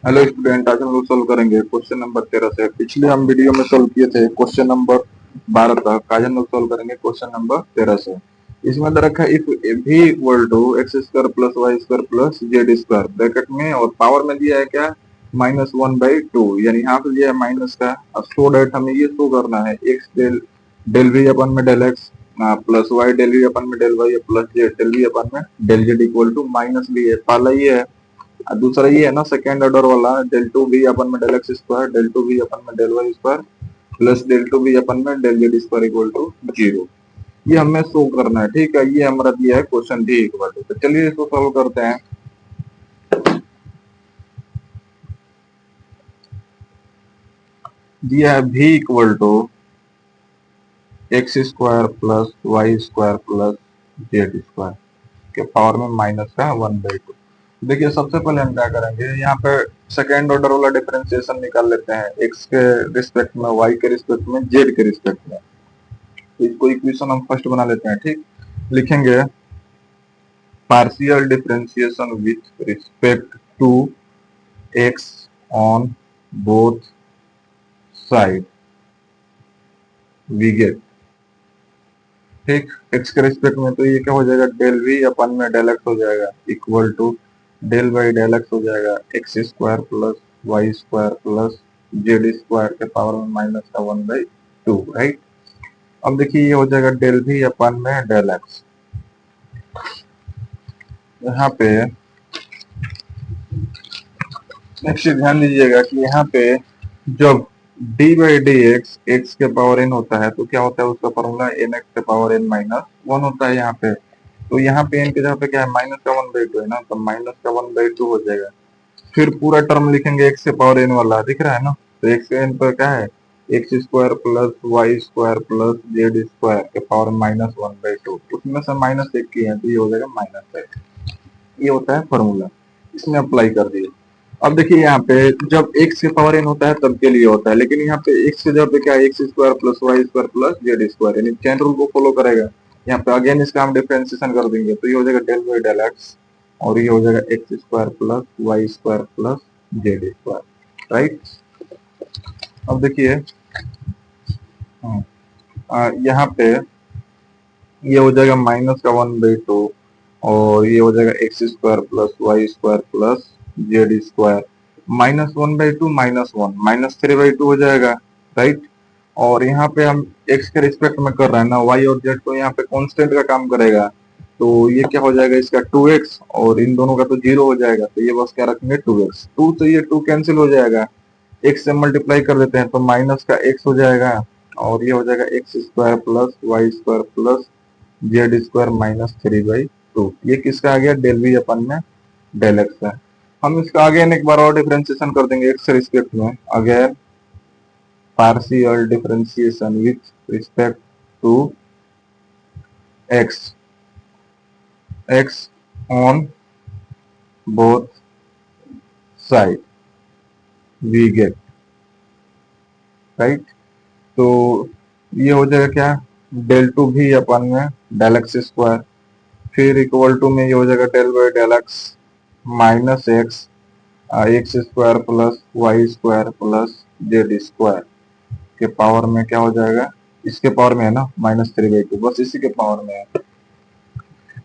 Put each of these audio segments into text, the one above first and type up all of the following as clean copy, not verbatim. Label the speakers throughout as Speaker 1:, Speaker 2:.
Speaker 1: Hello student, आज हम लोग सोल्व करेंगे क्वेश्चन नंबर 13 से। पिछले हम वीडियो में सोल्व किए थे क्वेश्चन नंबर 12 तक। आज हम लोग सोल्व करेंगे क्वेश्चन नंबर 13 से। इसमें दे रखा है if v equal to x square plus y square plus z square bracket में, और पावर में दिया है क्या, -1/2, यानी यहाँ पे दिया है माइनस का। अब सो डेट हमें ये शो करना है x del del v upon में del x plus y del v upon में del y plus z del v upon में del z equal to minus भी है, पहला ये है। और दूसरा ये है ना सेकेंड ऑर्डर वाला, डेल टू बी अपन में del x square del two v upon में del y square plus del two v upon में del z square equal to 0। ये हमें शो करना है, ठीक है। ये हमारा दिया है क्वेश्चन डी इक्वल टू। तो चलिए इसको सॉल्व करते हैं। दिया है v equal to x square plus y square plus z square के पावर में माइनस का 1/2। देखिए सबसे पहले हम क्या करेंगे, यहाँ पे सेकेंड ऑर्डर वाला डिफरेंशिएशन निकाल लेते हैं, एक्स के रिस्पेक्ट में, वाई के रिस्पेक्ट में, जेड के रिस्पेक्ट में। तो इसको इक्वेशन हम फर्स्ट बना लेते हैं, ठीक। लिखेंगे partial differentiation with respect to x on both side we get, ठीक। एक्स के रिस्पेक्ट में तो ये क्या हो जाएगा, डेल वी अपन में डेल एक्स हो जाएगा equal to del by del x हो जाएगा x square plus y square plus z square के पावर में माइनस का 1/2, राइट। अब देखिए ये हो जाएगा डेल वी अपन में डेल एक्स। यहाँ पे नेक्स्ट ध्यान दीजिएगा कि यहाँ पे जब d by d x x के पावर n होता है तो क्या होता है, उसका फॉर्मूला एन एक्स के पावर n माइनस 1 होता है यहाँ पे। तो यहाँ पे n के जगह पे क्या है, माइनस का 1/2 है ना, तो माइनस का 1/2 हो जाएगा। फिर पूरा टर्म लिखेंगे एक्स के पावर n वाला, दिख रहा है ना। तो एक्स के n पर क्या है, x square plus y square plus z square के पावर -1/2, उसमें से माइनस एक की है तो ये हो जाएगा -1। ये होता है फॉर्मूला, इसमें अप्लाई कर दिए। अब देखिए यहाँ पे जब x के पावर n होता है तब के लिए होता है, लेकिन यहाँ पे x के जगह पे क्या है, x square plus y square plus z square, यानी चेन रूल को फॉलो करेगा। यहाँ पे अगेन इसका हम डिफरेंशिएशन कर देंगे तो ये हो जाएगा डेल बाई डेल एक्स, और ये हो जाएगा x square plus y square plus z square, right. अब देखिए यहाँ पे ये हो जाएगा माइनस का 1/2, और ये हो जाएगा x square plus y square plus z square, -1/2 -1 -3/2 हो जाएगा, राइट। और यहाँ पे हम x के रिस्पेक्ट में कर रहे हैं ना, y और z तो यहाँ पे कांस्टेंट का काम करेगा। तो ये क्या हो जाएगा, इसका 2x, और इन दोनों का तो 0 हो जाएगा, तो ये बस क्या रखेंगे 2x। 2 से ये 2 कैंसिल हो जाएगा, x से मल्टीप्लाई कर देते हैं तो माइनस का x हो जाएगा, और ये हो जाएगा x square plus y square plus z square -3/2। ये किसका आ गया, डेल वी अपन में डेल एक्स है। हम इसका अगेन एक बार और डिफरेंशिएशन कर देंगे एक्स के रिस्पेक्ट में, again partial differentiation with respect to x x on both side we get, right. तो ये हो जाएगा क्या, डेल टू भी अपन में डेल एक्स स्क्वायर, फिर इक्वल टू में ये हो जाएगा del by del x minus x x square plus y square plus z square के पावर में क्या हो जाएगा, इसके पावर में है ना -3/2, बस इसी के पावर में है।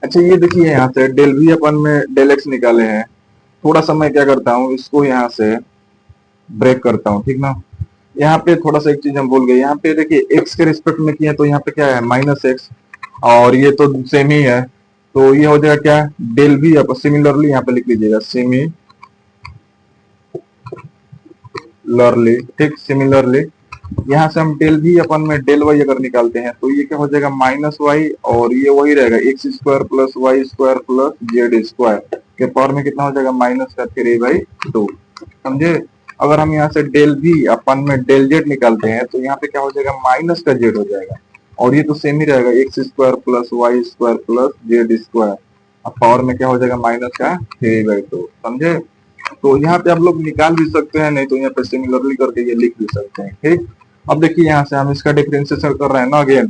Speaker 1: अच्छा ये देखिए यहाँ से डेल वी अपन में डेल एक्स निकाले हैं। थोड़ा सा मैं क्या करता हूँ, इसको यहाँ से ब्रेक करता हूँ, ठीक ना। यहाँ पे थोड़ा सा एक चीज हम भूल गए, यहाँ पे देखिए एक्स के रिस्पेक्ट में किया तो यहाँ पे क्या है -x, और ये तो सेम ही है, तो ये हो जाएगा क्या, डेल वी अपन सिमिलरली यहाँ पे लिख लीजिएगा, ठीक। सिमिलरली यहाँ से हम डेल वी अपन में डेल वाई अगर निकालते हैं तो ये क्या हो जाएगा -y, और ये वही रहेगा x square plus y square plus z square के पावर में कितना हो जाएगा, -3/2, समझे। अगर हम यहाँ से डेल वी अपन में डेल जेड निकालते हैं तो यहाँ पे क्या हो जाएगा, माइनस का जेड हो जाएगा, और ये तो सेम ही रहेगा x square plus y square plus z square, अब पावर में क्या हो जाएगा, -3/2, समझे। तो यहाँ पे आप लोग निकाल भी सकते हैं, नहीं तो यहाँ पे सिमिलरली करके ये लिख भी सकते हैं, ठीक। अब देखिए यहाँ से हम इसका डिफरेंशिएशन कर रहे हैं ना अगेन,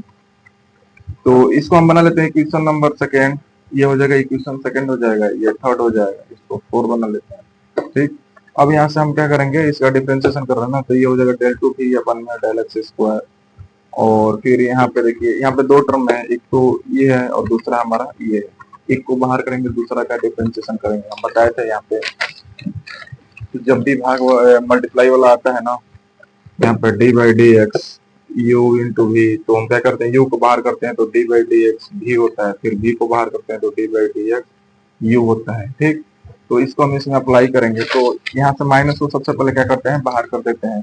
Speaker 1: तो इसको हम बना लेते हैं इक्वेशन नंबर सेकेंड। ये हो जाएगा इक्वेशन सेकेंड हो जाएगा, ये थर्ड हो जाएगा, इसको 4 बना लेते हैं, ठीक। अब यहाँ से हम क्या करेंगे, इसका डिफरेंशिएशन कर रहे हैं ना, तो ये हो जाएगा डेल टू भी अपन में डेल एक्स स्क्वायर। और फिर यहाँ पे देखिए, यहाँ पे दो टर्म है, एक तो ये है और दूसरा हमारा ये है। एक को बाहर करेंगे, दूसरा का डिफरेंशिएशन करेंगे। हम बताए थे यहाँ पे तो जब भी भाग मल्टीप्लाई वाला आता है ना, यहाँ पे d by d x u into v, तो हम क्या करते हैं, यू को बाहर करते हैं तो डी बाई डी एक्स भी होता है, फिर वी को बाहर करते हैं तो d by d x you होता है। ठीक, तो इसको हम इसमें अप्लाई करेंगे। तो यहाँ से माइनस को सबसे पहले क्या करते हैं, बाहर कर देते हैं।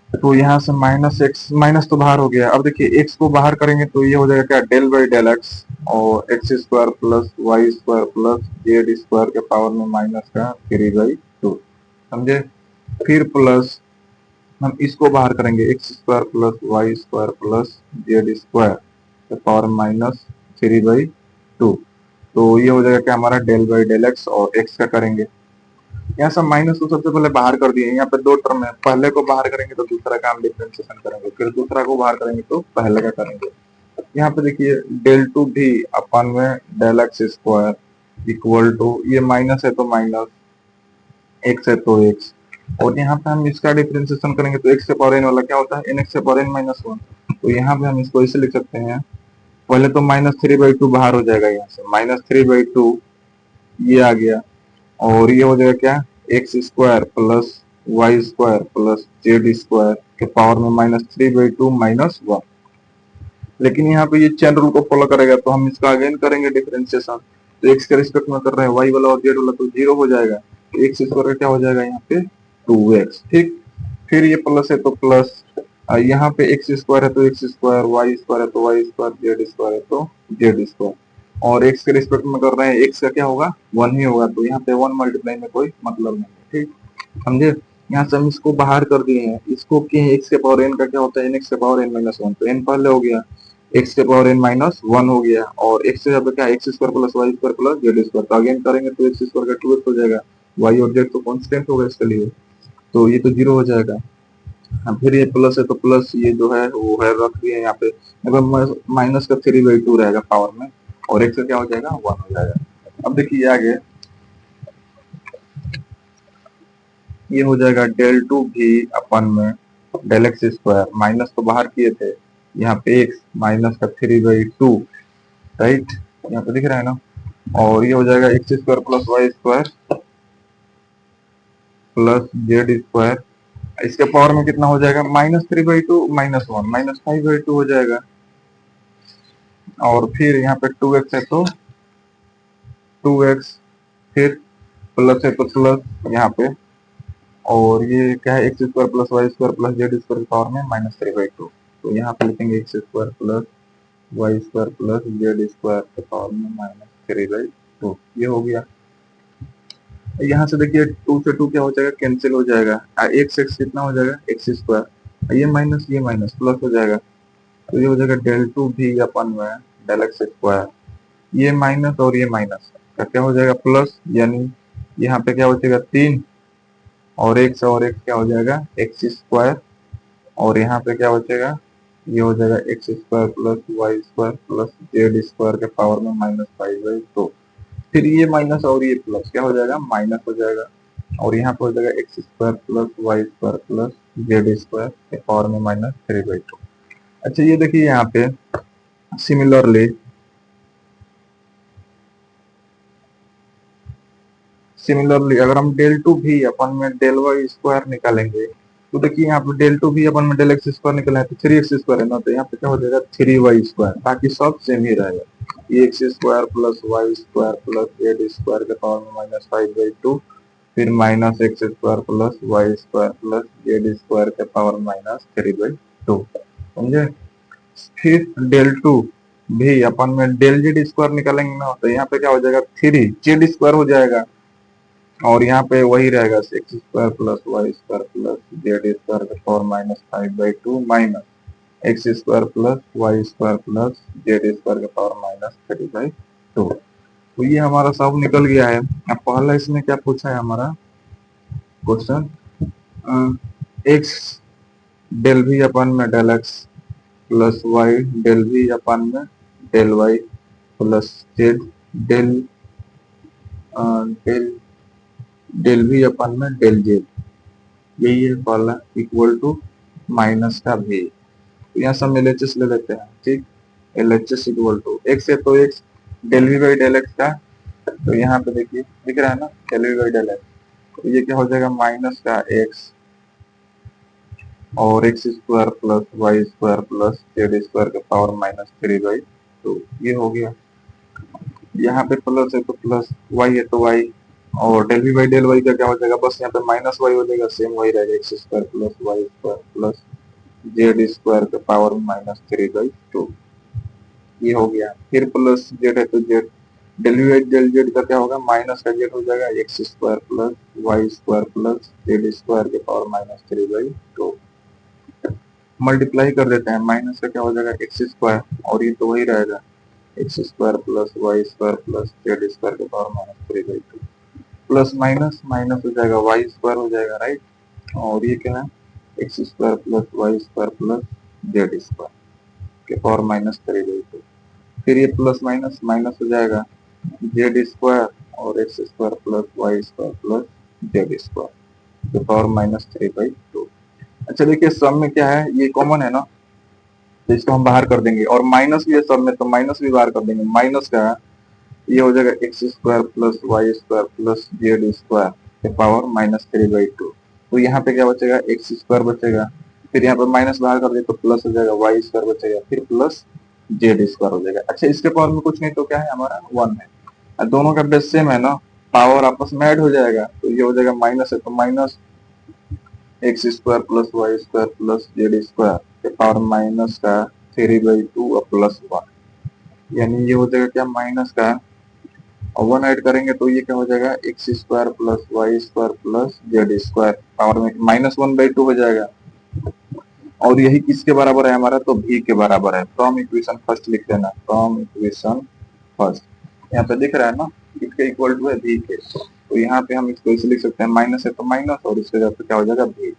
Speaker 1: तो यहाँ से माइनस एक्स, माइनस तो बाहर हो गया। अब देखिए एक्स को बाहर करेंगे तो ये हो जाएगा क्या, डेल बाई डेल एक्स और x square plus y square plus z square के पावर में माइनस का 3/2, समझे। फिर प्लस हम इसको बाहर करेंगे, x square plus y square plus z square के पावर माइनस 3/2। तो ये हो जाएगा क्या हमारा, डेल बाई डेल एक्स और एक्स का करेंगे। यहाँ सब माइनस को सबसे पहले बाहर कर दिए। यहाँ पे दो टर्म है, पहले को बाहर करेंगे तो दूसरा का हम डिफरेंशिएशन करेंगे, फिर दूसरा को बाहर करेंगे तो पहले का करेंगे। यहाँ पे देखिए डेल टू भी अपन में del x square equal to, ये माइनस है तो माइनस, एक्स है तो एक्स, और यहाँ पे हम इसका डिफरेंशिएशन करेंगे तो एक्स से पावर एन वाला क्या होता है, एन एक्स से पावर एन माइनस वन। तो यहाँ पे हम इसको ऐसे लिख सकते हैं, पहले तो -3/2 बाहर हो जाएगा, यहाँ से -3/2 ये आ गया, और ये हो जाएगा क्या, x square plus y square plus z square के पावर में -3/2 -1। लेकिन यहाँ पे ये चेन रूल को फॉलो करेगा, तो हम इसका अगेन करेंगे डिफरेंशिएशन। तो एक्स के रिस्पेक्ट में कर रहे हैं, वाई वाला और जेड वाला तो जीरो हो जाएगा, तो एक्स स्क्वायर का क्या हो जाएगा यहाँ पे 2x। ठीक, फिर ये प्लस है तो प्लस, यहाँ पे एक्स स्क्वायर है तो एक्स स्क्वायर, वाई स्क्वायर है तो वाई स्क्वायर, जेड स्क्वायर है तो जेड स्क्वायर, और एक्स के रिस्पेक्ट में कर रहे हैं, एक्स का क्या होगा, 1 ही होगा, तो यहाँ पे 1 मल्टीप्लाई में कोई मतलब नहीं है। ठीक, समझे। यहाँ से हम इसको बाहर कर दिए हैं, इसको किए एक्स के पावर एन का क्या होता है, एन एक्स के पावर एन माइनस वन, तो एन पहले हो गया, एक्स के पावर एन माइनस वन हो गया, और एक्स से क्या, x square plus y square plus z square, तो अगेन करेंगे तो एक्स स्क्वायर का 2x हो जाएगा, वाई और जेड तो कॉन्स्टेंट होगा इसके लिए, तो ये तो जीरो हो जाएगा। हाँ, फिर ये प्लस है तो प्लस, ये जो है वो है रख दिए यहाँ पे, माइनस का 3/2 रहेगा पावर में, और एक्स का क्या हो जाएगा, 1 हो जाएगा। अब देखिए आगे ये हो जाएगा डेल टू भी अपन में डेल एक्स स्क्वायर, माइनस तो बाहर किए थे, यहाँ पे एक्स माइनस का 3/2, राइट, यहाँ पे दिख रहा है ना, और ये हो जाएगा x square plus y square plus z square, इसके पावर में कितना हो जाएगा, -3/2 -1 -5/2 हो जाएगा, और फिर यहाँ पे 2x है तो 2x, फिर प्लस है तो प्लस यहाँ पे, और ये क्या है, x square plus y square plus z square की पावर में -3/2, तो यहाँ पे लिखेंगे x square plus y square plus z square के पावर में -3/2, ये हो गया। यहाँ से देखिए 2 से 2 क्या हो जाएगा, कैंसिल हो जाएगा, एक्स एक्स कितना हो जाएगा, एक्स स्क्वायर, ये माइनस प्लस हो जाएगा, तो ये हो जाएगा डेल टू भी अपन में डेल एक्स स्क्वायर, ये माइनस और ये माइनस का क्या हो जाएगा प्लस, यानी यहाँ पे क्या हो जाएगा 3 और एक्स क्या हो जाएगा एक्स स्क्वायर, और यहाँ पे क्या हो जाएगा, ये हो जाएगा x square plus y square plus z square के पावर में -5/2, फिर ये माइनस और ये प्लस क्या हो जाएगा, माइनस हो जाएगा, और यहाँ पे हो जाएगा x square plus y square plus z square के पावर में -3/2। अच्छा ये देखिए यहाँ पे सिमिलरली अगर हम डेल टू भी अपन में डेल वाई स्क्वायर निकालेंगे, तो देखिए यहाँ पे डेल टू भी अपन में डेल एक्स स्क्वायर निकला है तो 3x स्क्वायर है ना, तो यहाँ पे क्या हो जाएगा 3y स्क्वायर, बाकी सब सेम ही रहेगा, ये x square plus y square plus z square के पावर में -5/2, फिर -x square plus y square plus z square के पावर -3/2, समझे। फिर डेल टू भी अपन में डेल जेड स्क्वायर निकालेंगे ना, तो यहाँ पे क्या हो जाएगा 3 जेड स्क्वायर हो जाएगा, और यहाँ पे वही रहेगा x square plus y square plus z square के power -5/2 minus x square plus y square plus z square के पावर -3/2। तो ये हमारा सब निकल गया है। अब पहला इसमें क्या पूछा है हमारा question, x del v upon में del x plus y del v upon में del y plus z del del del v upon में डेल जेड, यही है फॉर्मूला, इक्वल टू माइनस का भी। तो यहाँ सब एल एच एस ले लेते हैं, ठीक। L H S equal to x है तो x, del v by del x का, तो यहाँ पे देखिए दिख रहा है ना, del v by del x, तो ये क्या हो जाएगा माइनस का एक्स और x square plus y square plus z square का पावर माइनस 3 बाई 2, ये हो गया। यहाँ पे प्लस है तो प्लस, वाई है तो वाई, और del v by del y का क्या हो जाएगा, बस यहाँ पे माइनस वाई हो जाएगा, सेम वाई रहेगा, x square plus y square plus z square का पावर माइनस 3/2, ये हो गया। फिर प्लस जेड है तो z, del v by del z का क्या होगा, माइनस का जेड हो जाएगा, x square plus y square plus z square के पावर माइनस 3/2, मल्टीप्लाई कर देते हैं, माइनस का क्या हो जाएगा एक्स स्क्वायर, और ये तो वही रहेगा, x square plus y square plus z square के power minus 3/2, plus minus minus हो जाएगा, वाई स्क्वायर हो जाएगा, राइट। और ये क्या है, x square plus y square plus z square के पावर माइनस 3/2, फिर ये प्लस माइनस माइनस हो जाएगा, जेड स्क्वायर और x square plus y square plus z square के पावर माइनस 3/2। अच्छा देखिए सब में क्या है, ये कॉमन है ना, तो इसको हम बाहर कर देंगे, और माइनस भी है सब में तो माइनस भी बाहर कर देंगे, माइनस का ये हो जाएगा x square plus y square plus z square के पावर माइनस 3/2, तो यहाँ पे क्या बचेगा, एक्स स्क्वायर बचेगा, फिर यहाँ पे माइनस बाहर कर दे तो प्लस हो जाएगा, वाई स्क्वायर बचेगा, फिर प्लस जेड स्क्वायर हो जाएगा। अच्छा इसके पावर में कुछ नहीं तो क्या है हमारा 1 है, और दोनों का बेस सेम है ना, पावर आपस में ऐड हो जाएगा, तो ये हो जाएगा माइनस है तो minus x square plus y square plus z square के पावर माइनस का 3/2 और प्लस 1, यानी ये हो जाएगा क्या, माइनस का, और 1 ऐड करेंगे तो ये क्या हो जाएगा, x square plus y square plus z square power में -1/2 हो जाएगा, और यही किसके बराबर है हमारा, तो भी के बराबर है। फ्रॉम इक्वेशन फर्स्ट लिख देना, फ्रॉम इक्वेशन फर्स्ट, यहाँ पे दिख रहा है ना, इसके इक्वल टू है भी के, तो यहाँ पे हम इसको ऐसे लिख सकते हैं, माइनस है तो माइनस, और इसके जगह पे क्या हो जाएगा भी,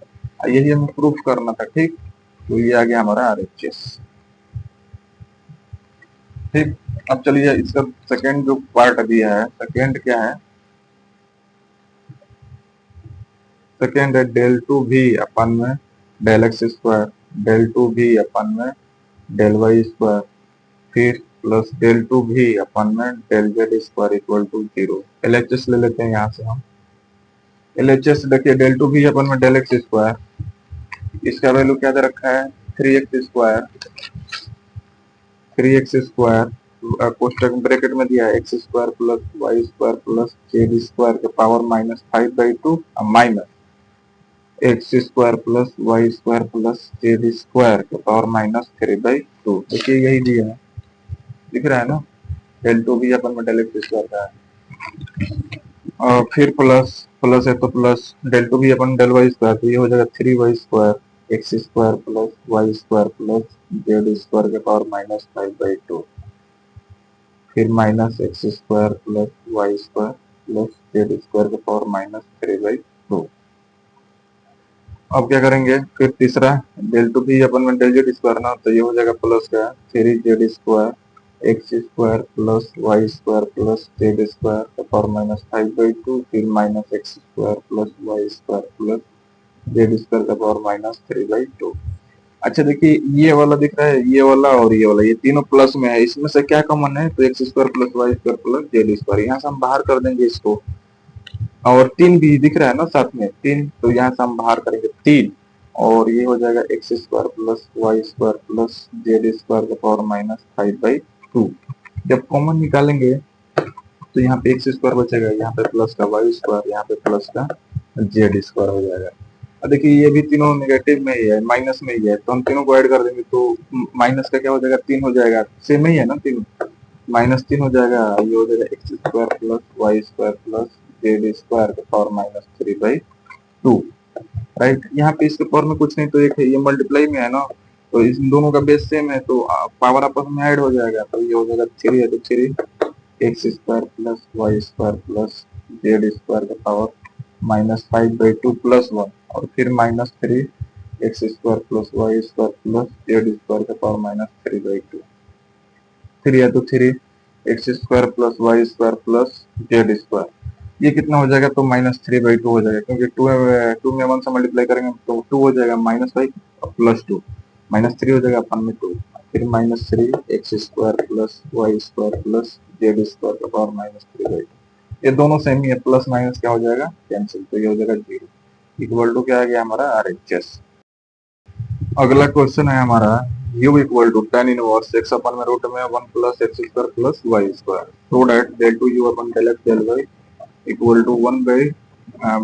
Speaker 1: यही हमें प्रूफ करना था, ठीक। तो ये आ गया हमारा आरएचएस, ठीक। अब चलिए इसका सेकेंड जो पार्ट दिया है, सेकेंड क्या है, सेकेंड है डेल टू भी अपन में del x square, del two v upon में डेल वाई स्क्वायर, फिर plus del two v upon में del z square equal to 0। LHS ले लेते हैं यहाँ से हम, एलएचएस देखिए, डेल टू भी अपन में डेल एक्स स्क्वायर, इसका वैल्यू क्या दे रखा है, 3x square, 3x square कोष्टक bracket में दिया है, x square plus y square plus z square के power -5/2 minus x square plus y square plus z square के पावर -3/2, देखिए यही दिया है, दिख रहा है ना, डेल टू भी अपन में डेल एक्स स्क्वायर का है, और फिर प्लस, प्लस है तो प्लस डेल टू भी अपन डेल वाई स्क्वायर, तो ये हो जाएगा 3y square x square plus y square plus z square के पावर -5/2, फिर minus x square plus y square plus z square के पावर -3/2। अब क्या करेंगे, फिर तीसरा डेल टू भी अपन में डेल जेड स्क्वायर ना, तो ये हो जाएगा प्लस का 3z square x square plus y square plus z square का पावर -5/2, फिर minus x square plus y square plus z square का पावर -3/2। अच्छा देखिए ये वाला दिख रहा है, ये वाला और ये वाला, ये तीनों प्लस में है, इसमें से क्या कॉमन है, तो x square plus y square plus z square, यहाँ से हम बाहर कर देंगे इसको, और 3 भी दिख रहा है ना साथ में 3, तो यहाँ से हम बाहर करेंगे 3, और ये हो जाएगा x square plus y square plus z square का पावर -5/2। जब कॉमन निकालेंगे तो यहाँ पे एक्स स्क्वायर बचेगा, यहाँ पे प्लस का वाई स्क्वायर, यहाँ पे प्लस का जेड स्क्वायर हो जाएगा। अब देखिए ये भी तीनों नेगेटिव में ही है, माइनस में ही है, तो हम तीनों को ऐड कर देंगे तो माइनस का क्या हो जाएगा, 3 हो जाएगा, सेम ही है ना, तीनों -3 हो जाएगा, ये हो जाएगा x square plus y square plus z square का पावर -3/2, राइट। यहाँ पे इसके पावर में कुछ नहीं तो एक है, ये मल्टीप्लाई में है ना, तो इन दोनों का बेस सेम है, तो पावर आपस में ऐड हो जाएगा, तो ये हो जाएगा 3 है तो 3 x square plus y square plus z square का पावर -5/2 प्लस 1, और फिर -3 x square plus y square plus z square का पावर -3/2, 3 है तो 3 x square plus y square plus z square, ये कितना हो जाएगा, तो -3/2 हो जाएगा, क्योंकि टू में 1 से मल्टीप्लाई करेंगे तो 2 हो जाएगा, -5 और +2, -3 हो जाएगा अपन में 2, फिर -3 x square plus y square plus z square का पावर -3/2। ये दोनों सेम ही है, प्लस माइनस क्या हो जाएगा, कैंसिल, तो ये हो जाएगा 0 इक्वल टू क्या आ गया हमारा RHS। अगला क्वेश्चन है हमारा u equal to tan inverse x upon में रूट में 1 plus x square plus y square, so that del two u upon del x del y equal to 1 by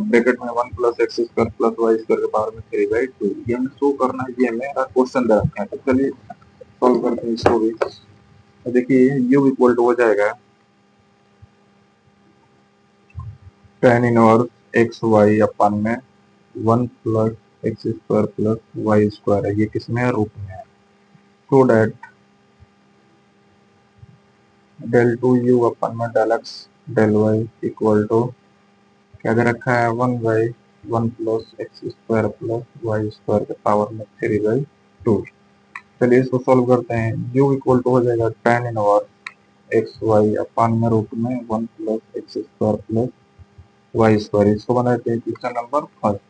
Speaker 1: bracket में 1 plus x square plus y square के power में 3/2। ये हमें show करना है, ये मेरा क्वेश्चन दे रखा है, तो चलिए सॉल्व करते हैं इसको भी। तो देखिए u इक्वल टू हो जाएगा tan inverse x y upon में 1 plus x square plus y square है, ये किसमें है, रूट में है, so that del two u upon में del x del y equal to क्या दे रखा है, 1/1 plus x square plus y square के पावर में 3/2। चलिए इसको सॉल्व करते हैं। u इक्वल टू हो जाएगा tan inverse x y upon में रूट में 1 plus x square plus y square, इसको बनाते हैं क्वेश्चन नंबर फर्स्ट।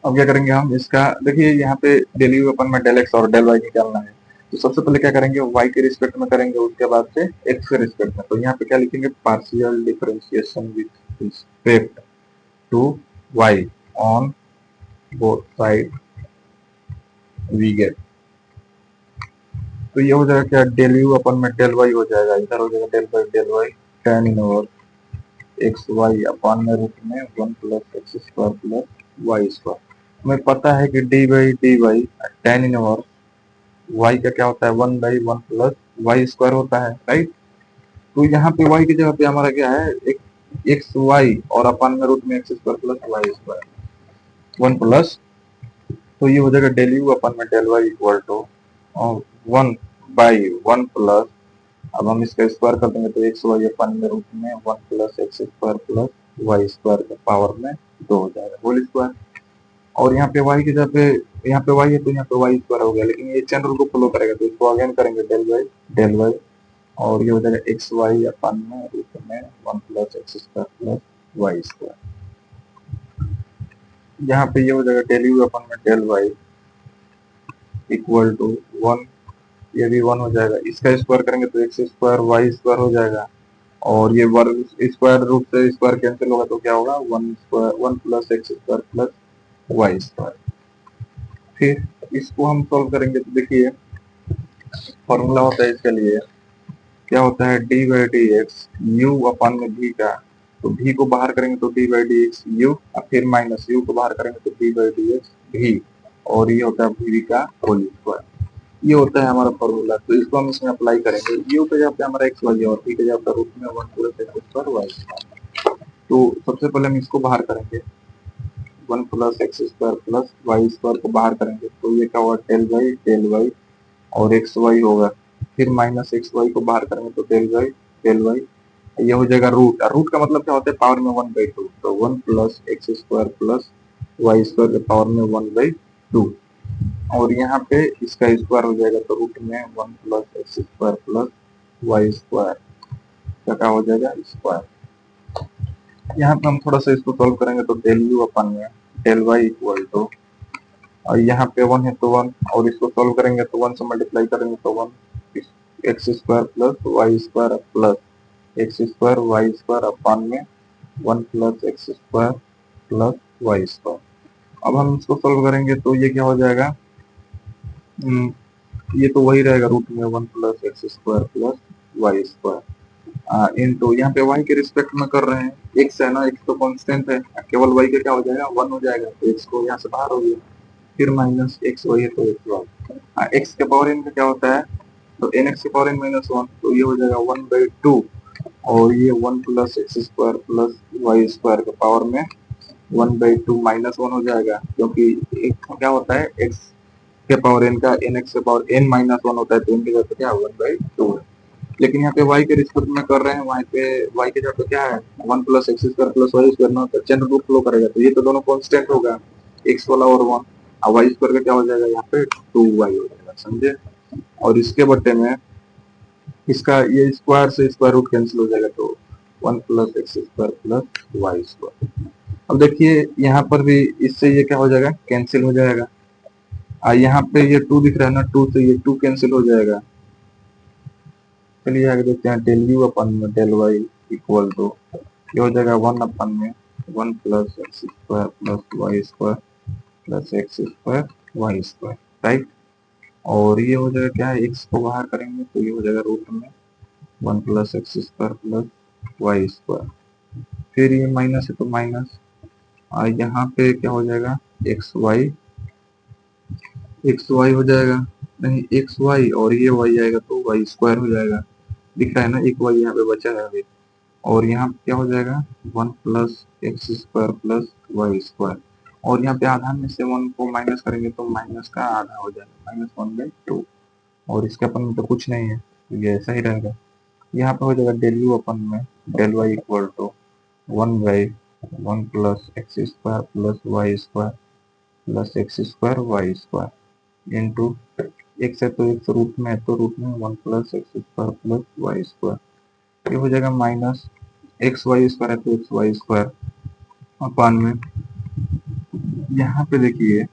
Speaker 1: अब क्या करेंगे हम इसका, देखिए यहाँ पे डेल यू अपन में डेल एक्स और डेल वाई निकालना है, तो सबसे पहले क्या करेंगे, y के रिस्पेक्ट में करेंगे, उसके बाद से x के रिस्पेक्ट में, तो यहाँ पे क्या लिखेंगे, partial differentiation with respect to y on both side we get. तो ये हो जाएगा क्या, डेल यू अपन में डेल वाई हो जाएगा, इधर हो जाएगा del y tan inverse x y upon में रूट में 1 plus x square plus y square. हमें पता है कि d by d y tan inverse y का क्या होता है, 1/1 प्लस वाई स्क्वायर होता है, राइट। तो यहाँ पे y की जगह पे हमारा क्या है, एक एक्स वाई और अपन में रूट में x square plus y square 1 plus, तो ये हो जाएगा डेल यू अपन में del y equal to 1/1 plus, अब हम इसका स्क्वायर कर देंगे तो एक्स वाई अपन में रूट में 1 plus x square plus y square के पावर में 2 हो जाएगा होल स्क्वायर। और यहाँ पे y की जगह पे, यहाँ पे y है तो यहाँ पे वाई स्क्वायर हो गया, लेकिन ये चेन रूल को फॉलो करेगा, तो इसको अगेन करेंगे डेल वाई और ये हो जाएगा एक्स वाई अपन में रूट में 1 plus x square plus y square. यहाँ पे ये हो जाएगा डेल यू अपन में डेल वाई इक्वल टू 1, ये भी 1 हो जाएगा, इसका स्क्वायर करेंगे तो एक्स स्क्वायर वाई स्क्वायर हो जाएगा, और ये वर्ग स्क्वायर रूट से स्क्वायर कैंसिल होगा तो क्या होगा, 1 plus x square plus y square. फिर इसको हम सॉल्व करेंगे तो देखिए फॉर्मूला होता है इसके लिए, क्या होता है, d by d x u upon में भी का, तो भी को बाहर करेंगे तो d by d x u, और फिर माइनस यू को बाहर करेंगे तो डी बाई डी एक्स भी, और ये होता है भी का होल स्क्वायर। ये होता है हमारा फॉर्मूला, तो इसको हम इसमें अप्लाई करेंगे। यू के जगह पे हमारा एक्स वाई और भी के जगह पे रूट में 1 plus x square y square. तो सबसे पहले हम इसको बाहर करेंगे, 1 plus x square plus y square को बाहर करेंगे तो ये क्या होगा, डेल वाई और एक्स वाई होगा, फिर माइनस एक्स वाई को बाहर करेंगे तो डेल वाई, ये हो जाएगा रूट, रूट का मतलब क्या होता है, पावर में 1/2, तो 1 plus x square plus y square के पावर में 1/2, और यहाँ पे इसका स्क्वायर हो जाएगा तो रूट में 1 plus x square plus y square का क्या हो जाएगा, स्क्वायर। यहाँ पे हम थोड़ा सा इसको सॉल्व करेंगे तो डेल यू अपन में डेल वाई इक्वल टू, और यहाँ पे 1 है तो 1, और इसको सॉल्व करेंगे तो 1 से मल्टीप्लाई करेंगे तो 1 x square plus y square plus x square y square upon में 1 plus x square plus y square. अब हम इसको सॉल्व करेंगे तो ये क्या हो जाएगा, ये तो वही रहेगा, रूट में 1 plus x square plus y square into, यहाँ पे y के रिस्पेक्ट में कर रहे हैं, x है ना, x तो कांस्टेंट है, केवल y का क्या हो जाएगा, 1 हो जाएगा, तो x को यहाँ से बाहर हो गया, फिर माइनस एक्स वाई है तो एक्स वाई, एक्स के पावर n का क्या होता है, तो एन एक्स के पावर n माइनस 1, तो ये हो जाएगा 1/2, और ये 1 plus x square plus y square के पावर में 1/2 माइनस 1 हो जाएगा, क्योंकि एक क्या होता है, x के पावर n का एन एक्स के पावर n माइनस 1 होता है, तो इनके जगह पे क्या 1/2 है। लेकिन यहाँ पे y के रिस्पेक्ट में कर रहे हैं, वहाँ पे y के जगह पे क्या है, 1 plus x square plus y square ना, तो चेन रूल फ्लो करेगा, तो ये तो दोनों कांस्टेंट होगा, x वाला और 1, और वाई स्क्वायर का क्या हो जाएगा, यहाँ पे 2y हो जाएगा, समझे। और इसके बट्टे में इसका ये स्क्वायर से स्क्वायर रूट कैंसिल हो जाएगा, तो one plus x square plus y square. अब देखिए यहाँ पर भी इससे ये क्या हो जाएगा, कैंसिल हो जाएगा। यहाँ पे ये 2 दिख रहा है ना, 2 से ये 2 कैंसिल हो जाएगा। चलिए आगे देखते हैं, डेल यू अपन में डेल वाई इक्वल टू ये हो जाएगा 1 अपन में 1 plus x square plus y square plus x square y square, right. और ये हो जाएगा क्या है, एक्स को बाहर करेंगे तो ये हो जाएगा रूट में 1 plus x square plus y square, फिर ये माइनस है तो माइनस, और यहाँ पे क्या हो जाएगा एक्स वाई हो जाएगा, नहीं एक्स वाई और ये वाई आएगा तो वाई स्क्वायर हो जाएगा, दिख रहा है ना, एक वाई यहाँ पे बचा है अभी। और यहाँ क्या हो जाएगा 1 plus x square plus y square, और यहाँ पे आधा में से 1 को माइनस करेंगे तो माइनस का आधा हो जाएगा -1/2, और इसके अपन में तो कुछ नहीं है तो ये ऐसा ही रहेगा। यहाँ पे हो जाएगा डेल यू अपन में del y equal to 1/1 plus x square plus y square plus x square y square into x है तो एक्स रूट में है तो रूट में 1 plus x square plus y square, ये हो जाएगा माइनस एक्स वाई स्क्वायर है तो एक्स वाई स्क्वायर अपान में, यहाँ पे देखिए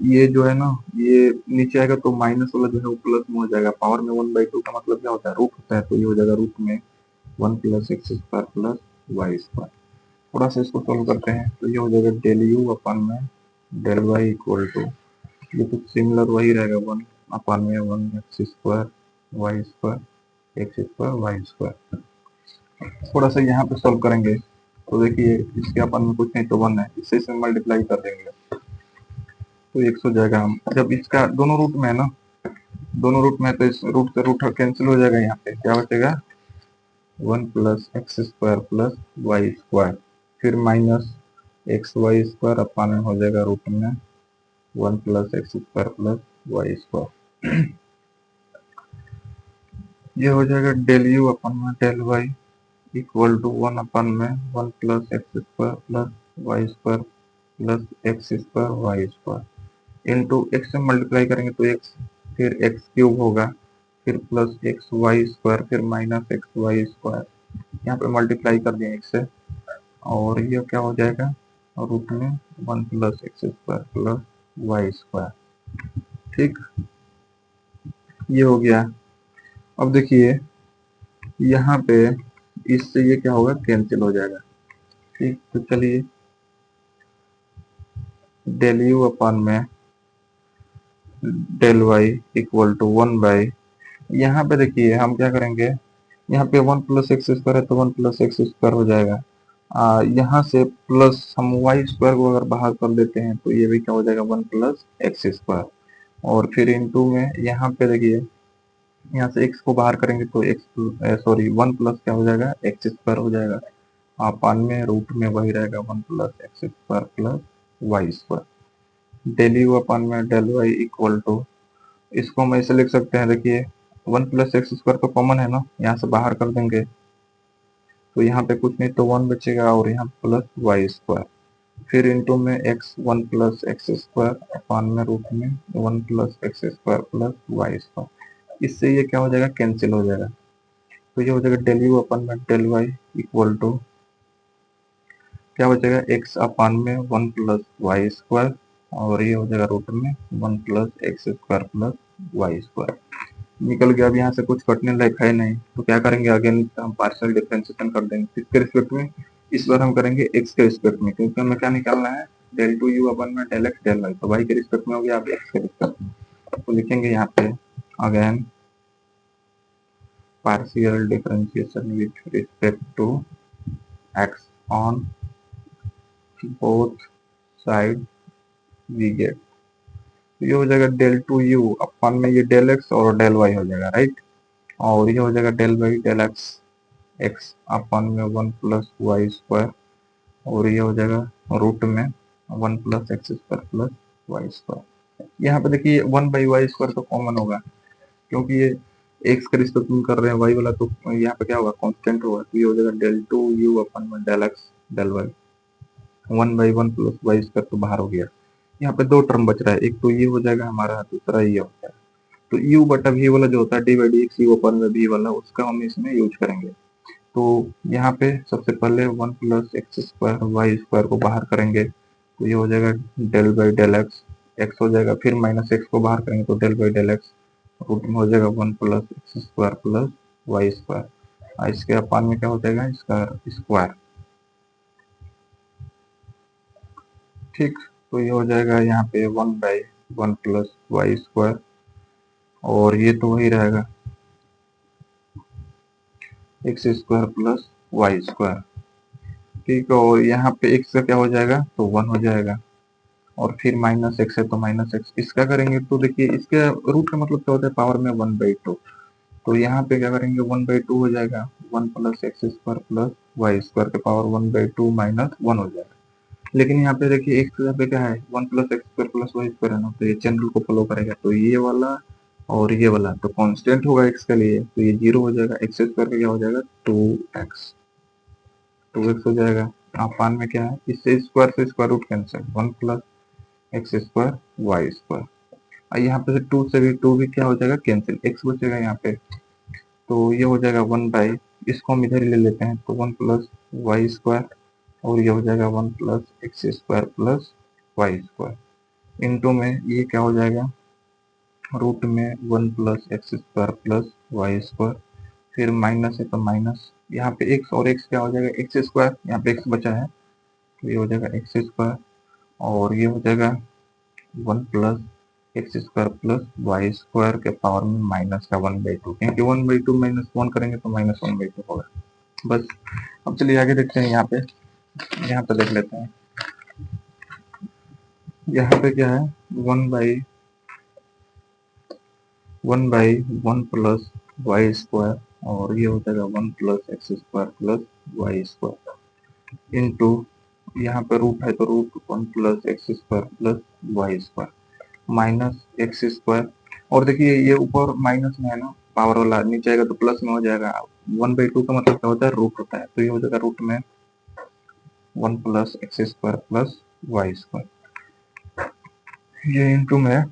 Speaker 1: ये जो है ना ये नीचे आएगा तो माइनस वाला जो है वो प्लस में हो जाएगा, पावर में 1/2 का मतलब क्या होता है, रूट होता है, तो ये हो जाएगा रूट में 1 plus x square plus y square. थोड़ा सा इसको सोल्व करते हैं तो ये हो जाएगा डेल यू अपन में डेल वाई इक्वल टू, ये तो सिमिलर वही रहेगा 1 अपन में 1 x square y square x square y square. थोड़ा सा यहाँ पे सोल्व करेंगे तो देखिए इसके अपन में कुछ नहीं तो 1 है, इससे मल्टीप्लाई कर देंगे तो 1 हो जाएगा। हम जब इसका दोनों रूट में है ना, दोनों रूट में है तो इस रूट से रूट कैंसिल हो जाएगा, यहाँ पे क्या बचेगा 1 plus x square plus y square, फिर minus x y square upon में हो जाएगा रूट में 1 plus x square plus y square. ये हो जाएगा डेल यू अपन में del y equal to 1 upon में 1 plus x square plus y square plus x square y square into x से मल्टीप्लाई करेंगे तो एक्स, फिर एक्स क्यूब होगा, फिर प्लस एक्स वाई स्क्वायर, फिर माइनस एक्स वाई स्क्वायर, यहाँ पे मल्टीप्लाई कर दिए एक्स से, और ये क्या हो जाएगा रूट में 1 plus x square plus y square, ठीक, ये हो गया। अब देखिए यहाँ पे इससे ये क्या होगा कैंसिल हो जाएगा, ठीक, तो चलिए डेल यू अपन में डेल वाई इक्वल टू 1 यहाँ पे देखिए हम क्या करेंगे, यहाँ पे 1 प्लस एक्स स्क्वायर है तो 1 प्लस एक्स स्क्वायर हो जाएगा, यहाँ से प्लस हम वाई स्क्वायर को अगर बाहर कर देते हैं तो ये भी क्या हो जाएगा 1 प्लस एक्स स्क्वायर, और फिर इनटू में यहाँ पे देखिए यहाँ से x को बाहर करेंगे तो x सॉरी 1 प्लस क्या हो जाएगा एक्स स्क्वायर हो जाएगा, अपान में रूट में वही रहेगा 1 plus x square plus y square, del u upon में डेल वाई इक्वल टू, इसको हम ऐसे लिख सकते हैं, देखिए 1 प्लस एक्स स्क्वायर तो कॉमन है ना, यहाँ से बाहर कर देंगे तो यहाँ पे कुछ नहीं तो 1 बचेगा और यहाँ प्लस वाई स्क्वायर, फिर इनटू में x 1 plus x square upon में रूट में 1 plus x square plus y square, इससे ये क्या हो जाएगा कैंसिल हो जाएगा, तो ये हो जाएगा डेल यू अपन में डेल वाई इक्वल टू क्या बचेगा x अपान में 1 प्लस वाई स्क्वायर, और ये हो जाएगा रूट में 1 plus x square plus y square, निकल गया। अब यहाँ से कुछ कटने लायक है नहीं तो क्या करेंगे, अगेन हम पार्शियल डिफरेंशिएशन कर देंगे किसके रिस्पेक्ट में, इस बार हम करेंगे x के रिस्पेक्ट में, क्योंकि हमें क्या निकालना है डेल टू यू अपन में डेल एक्स डेल वाई, तो y के रिस्पेक्ट में हो गया, अब x के रिस्पेक्ट में, तो लिखेंगे यहाँ पे again partial differentiation with respect to x on both side we get, ये हो जाएगा डेल टू यू अपन में ये डेल एक्स और डेल वाई हो जाएगा, राइट, और ये हो जाएगा del y del x x upon में 1 प्लस वाई स्क्वायर, और ये हो जाएगा रूट में 1 plus x square plus y square. यहाँ पे देखिए 1/वाई स्क्वायर तो कॉमन होगा, क्योंकि ये एक्स के रिस्पेक्ट में कर रहे हैं, वाई वाला तो यहाँ पे क्या होगा कांस्टेंट होगा, तो ये हो जाएगा डेल टू यू अपन में del x del y, 1/1 plus y square तो बाहर हो गया, यहाँ पे 2 टर्म बच रहा है, एक तो ये हो जाएगा हमारा, दूसरा ये होता है, तो यू बटा वी वाला जो होता है d by d x u upon में वी वाला, उसका हम इसमें यूज करेंगे, तो यहाँ पे सबसे पहले 1 plus x square y square को बाहर करेंगे तो ये हो जाएगा del by del x, x हो जाएगा, फिर माइनस एक्स को बाहर करेंगे तो del by del x, root में हो जाएगा 1 plus x square plus y square, इसके अपान में क्या हो जाएगा इसका स्क्वायर। ठीक, तो ये हो जाएगा यहाँ पे 1 बाई 1 प्लस वाई स्क्वायर, और ये तो वही रहेगा x square plus y square. ठीक है, और यहाँ पे एक्स का क्या हो जाएगा तो 1 हो जाएगा, और फिर माइनस एक्स है तो माइनस एक्स, इसका करेंगे तो देखिए इसके रूट का मतलब क्या होता है पावर में 1/2, तो यहाँ पे क्या करेंगे 1/2 हो जाएगा, 1 plus x square plus y square के पावर 1/2 माइनस 1 हो जाएगा। लेकिन यहाँ पे देखिए एक्स यहाँ पे क्या है 1 plus x square plus y square है ना, तो ये चेन रूल को फॉलो करेगा, तो ये वाला और ये वाला तो कांस्टेंट होगा एक्स के लिए, तो ये 0 हो जाएगा, एक्स स्क्वायर का क्या हो जाएगा 2x, 2x हो जाएगा। अपान में क्या है इससे स्क्वायर से square root cancel, 1 plus x square y square, यहाँ पे से 2 से भी 2 भी क्या हो जाएगा कैंसिल, एक्स बचेगा यहाँ पे, तो ये हो जाएगा 1 बाई, इसको हम इधर ही ले लेते हैं, तो 1 प्लस वाई स्क्वायर, और ये हो जाएगा 1 plus x square plus y square, into में ये क्या हो जाएगा रूट में 1 plus x square plus y square, फिर माइनस है तो माइनस, यहाँ पे एक्स और एक्स क्या हो जाएगा एक्स स्क्वायर, यहाँ पे एक्स बचा है तो ये हो जाएगा एक्स स्क्वायर, और ये हो जाएगा 1 plus x square plus y square के पावर में माइनस का 1/2, क्योंकि 1/2 माइनस 1 करेंगे तो माइनस 1/2 होगा। बस, अब चलिए आगे देखते हैं, यहाँ पे देख लेते हैं, यहाँ पे क्या है 1/1 प्लस वाई स्क्वायर, और ये हो जाएगा 1 plus x square plus y square, into यहाँ पे रूट है तो root 1 plus x square plus y square minus x square, और देखिए ये ऊपर माइनस में है ना पावर वाला, नीचे आएगा तो प्लस में हो जाएगा, 1/2 का मतलब क्या होता है रूट होता है, तो ये हो जाएगा रूट में 1 plus x square plus y square, ये इंटू में,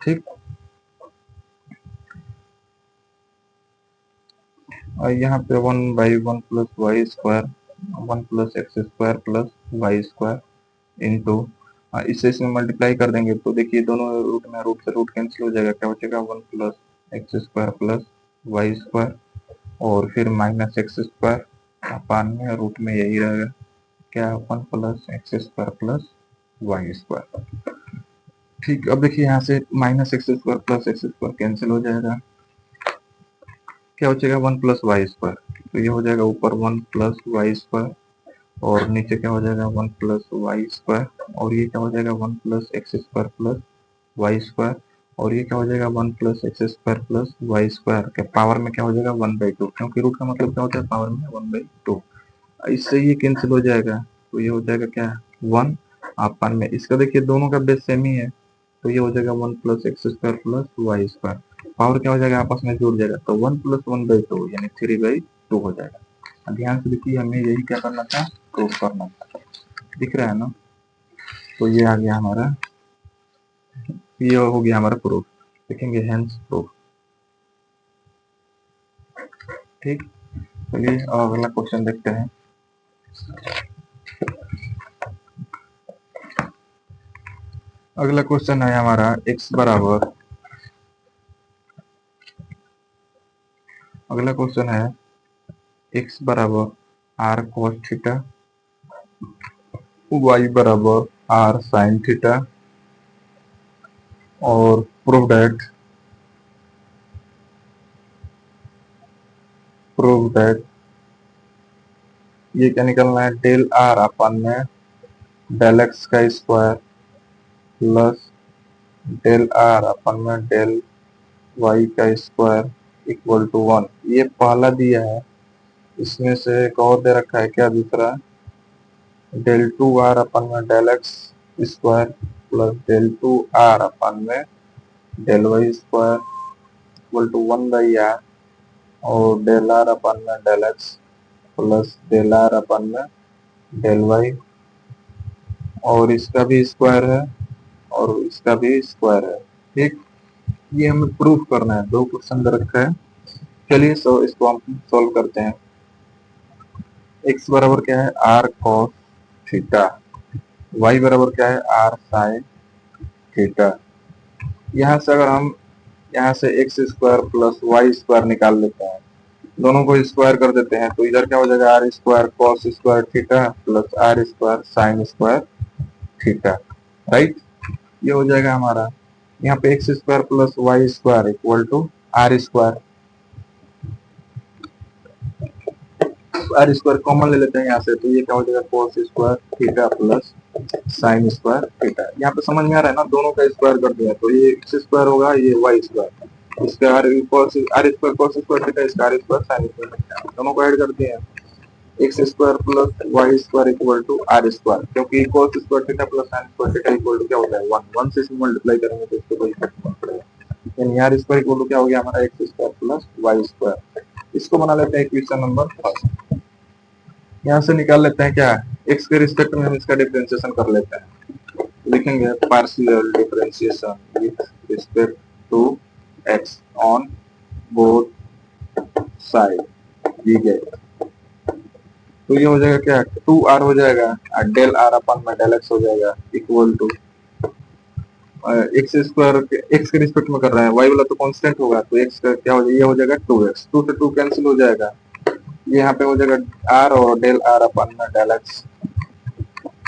Speaker 1: ठीक, और यहाँ पे 1/1 plus y square 1 plus x square plus y square into, इससे इसमें मल्टीप्लाई कर देंगे तो देखिए दोनों रूट में रूट से रूट कैंसिल हो जाएगा, क्या हो जाएगा 1 plus x square plus y square, और फिर माइनस एक्स स्क्वायर अपान में रूट में यही रहेगा क्या 1 plus x square plus y square. ठीक, अब देखिए यहाँ से minus x square plus x square cancel हो जाएगा, क्या हो जाएगा 1 प्लस वाई स्क्वायर, तो ये हो जाएगा ऊपर 1 प्लस वाई स्क्वायर, और नीचे क्या हो जाएगा 1 प्लस वाई स्क्वायर, और ये क्या हो जाएगा 1 plus x square plus y square, और ये क्या हो जाएगा 1 plus x square plus y square के पावर में क्या हो जाएगा 1/2, क्योंकि रूट का मतलब क्या होता है पावर में 1/2, इससे ये कैंसिल हो जाएगा, तो ये हो जाएगा क्या 1 अपान में, इसका देखिए दोनों का बेस सेम ही है, तो ये हो जाएगा 1 plus x square plus y square, power क्या हो जाएगा आपस में जुड़ जाएगा, तो 1 प्लस 1/2 यानी 3/2 हो जाएगा। ध्यान से देखिए हमें यही क्या करना था प्रूफ करना था, दिख रहा है ना, तो ये आ गया हमारा, ये हो गया हमारा प्रूफ, देखेंगे हेंस प्रूफ। ठीक, चलिए अगला क्वेश्चन देखते हैं। अगला क्वेश्चन है हमारा x बराबर, अगला क्वेश्चन है x बराबर r cos थीटा, y बराबर r sin थीटा, और प्रूव दैट ये क्या निकलना है डेल r अपन में डेल एक्स का स्क्वायर प्लस डेल r अपन में डेल y का स्क्वायर इक्वल टू 1, ये पहला दिया है, इसमें से एक और दे रखा है क्या दूसरा, डेल 2r अपन में del x square plus del 2r upon में del y square equal to 1/r, और डेल आर अपन में del x plus del r upon में डेल वाई, और इसका भी स्क्वायर है और इसका भी स्क्वायर है। ठीक, ये हमें प्रूफ करना है, दो क्वेश्चन दे रखा है, चलिए इसको हम सॉल्व करते हैं। एक्स बराबर क्या है आर कॉस थीटा, वाई बराबर क्या है आर साइन थीटा। यहाँ से अगर हम यहाँ से x square plus y square निकाल लेते हैं, दोनों को स्क्वायर कर देते हैं, तो इधर क्या हो जाएगा r square cos square theta plus r square sine square theta, right. ये हो जाएगा हमारा, यहाँ पे x square plus y square equal to r square, r square common ले लेते हैं यहाँ से, तो ये क्या हो जाएगा cos square theta plus sine square theta. यहाँ पे समझ में आ रहा है ना, दोनों का स्क्वायर कर दिया तो ये एक्स स्क्वायर होगा, ये वाई स्क्वायर, इसका r square cos square theta, इसका r square sine square theta, दोनों को ऐड कर दिए हैं। X square plus y square equal to r square, क्योंकि cos square theta plus sine square theta equal to क्या होता है वन, वन से इसमें मल्टीप्लाई करेंगे तो इसको कोई इफेक्ट नहीं पड़ेगा। यानी आर स्क्वायर इक्वल टू क्या हो गया हमारा x square plus y square. इसको बना लेते हैं इक्वेशन नंबर फर्स्ट। यहाँ से निकाल लेते हैं क्या, एक्स के रिस्पेक्ट में हम इसका डिफरेंशिएशन कर लेते हैं, लिखेंगे partial differentiation with respect to x on both side दी गई। तो ये हो जाएगा क्या, टू आर हो जाएगा और डेल आर अपन में डेल एक्स हो जाएगा equal to x square, x के रिस्पेक्ट में कर रहे हैं, वाई वाला तो कांस्टेंट होगा, तो एक्स का क्या हो जाएगा, ये हो जाएगा टू एक्स, टू से टू कैंसिल हो जाएगा, यहाँ पे हो जाएगा आर और डेल आर अपन में डेल एक्स,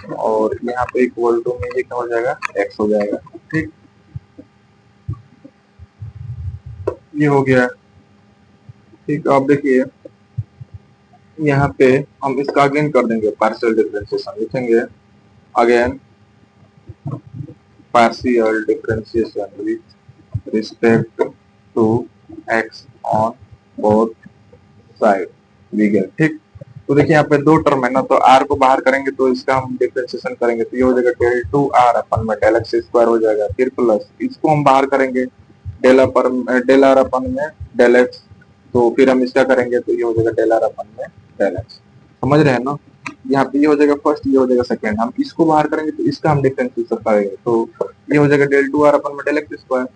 Speaker 1: और यहाँ पे इक्वल टू में ये क्या हो जाएगा एक्स हो जाएगा, ठीक। ये हो गया, ठीक। अब देखिए यहाँ पे हम इसका अगेन कर देंगे पार्शियल डिफरेंशिएशन, लिखेंगे again partial differentiation with respect to x on both side दी गई, ठीक। तो देखिए यहाँ पे दो टर्म है ना, तो आर को बाहर करेंगे तो इसका हम डिफरेंशिएशन करेंगे तो ये हो जाएगा डेल टू आर अपन में डेल एक्स स्क्वायर हो जाएगा, फिर प्लस इसको हम बाहर करेंगे डेल आर अपन में डेल एक्स, तो फिर हम इसका करेंगे तो ये हो जाएगा डेल आर अपन में डेल एक्स, समझ रहे हैं ना। यहाँ पे ये हो जाएगा फर्स्ट, ये हो जाएगा सेकेंड, हम इसको बाहर करेंगे तो इसका हम डिफरेंशिएशन करेंगे, तो ये हो जाएगा डेल टू आर अपन में डेल एक्स स्क्वायर,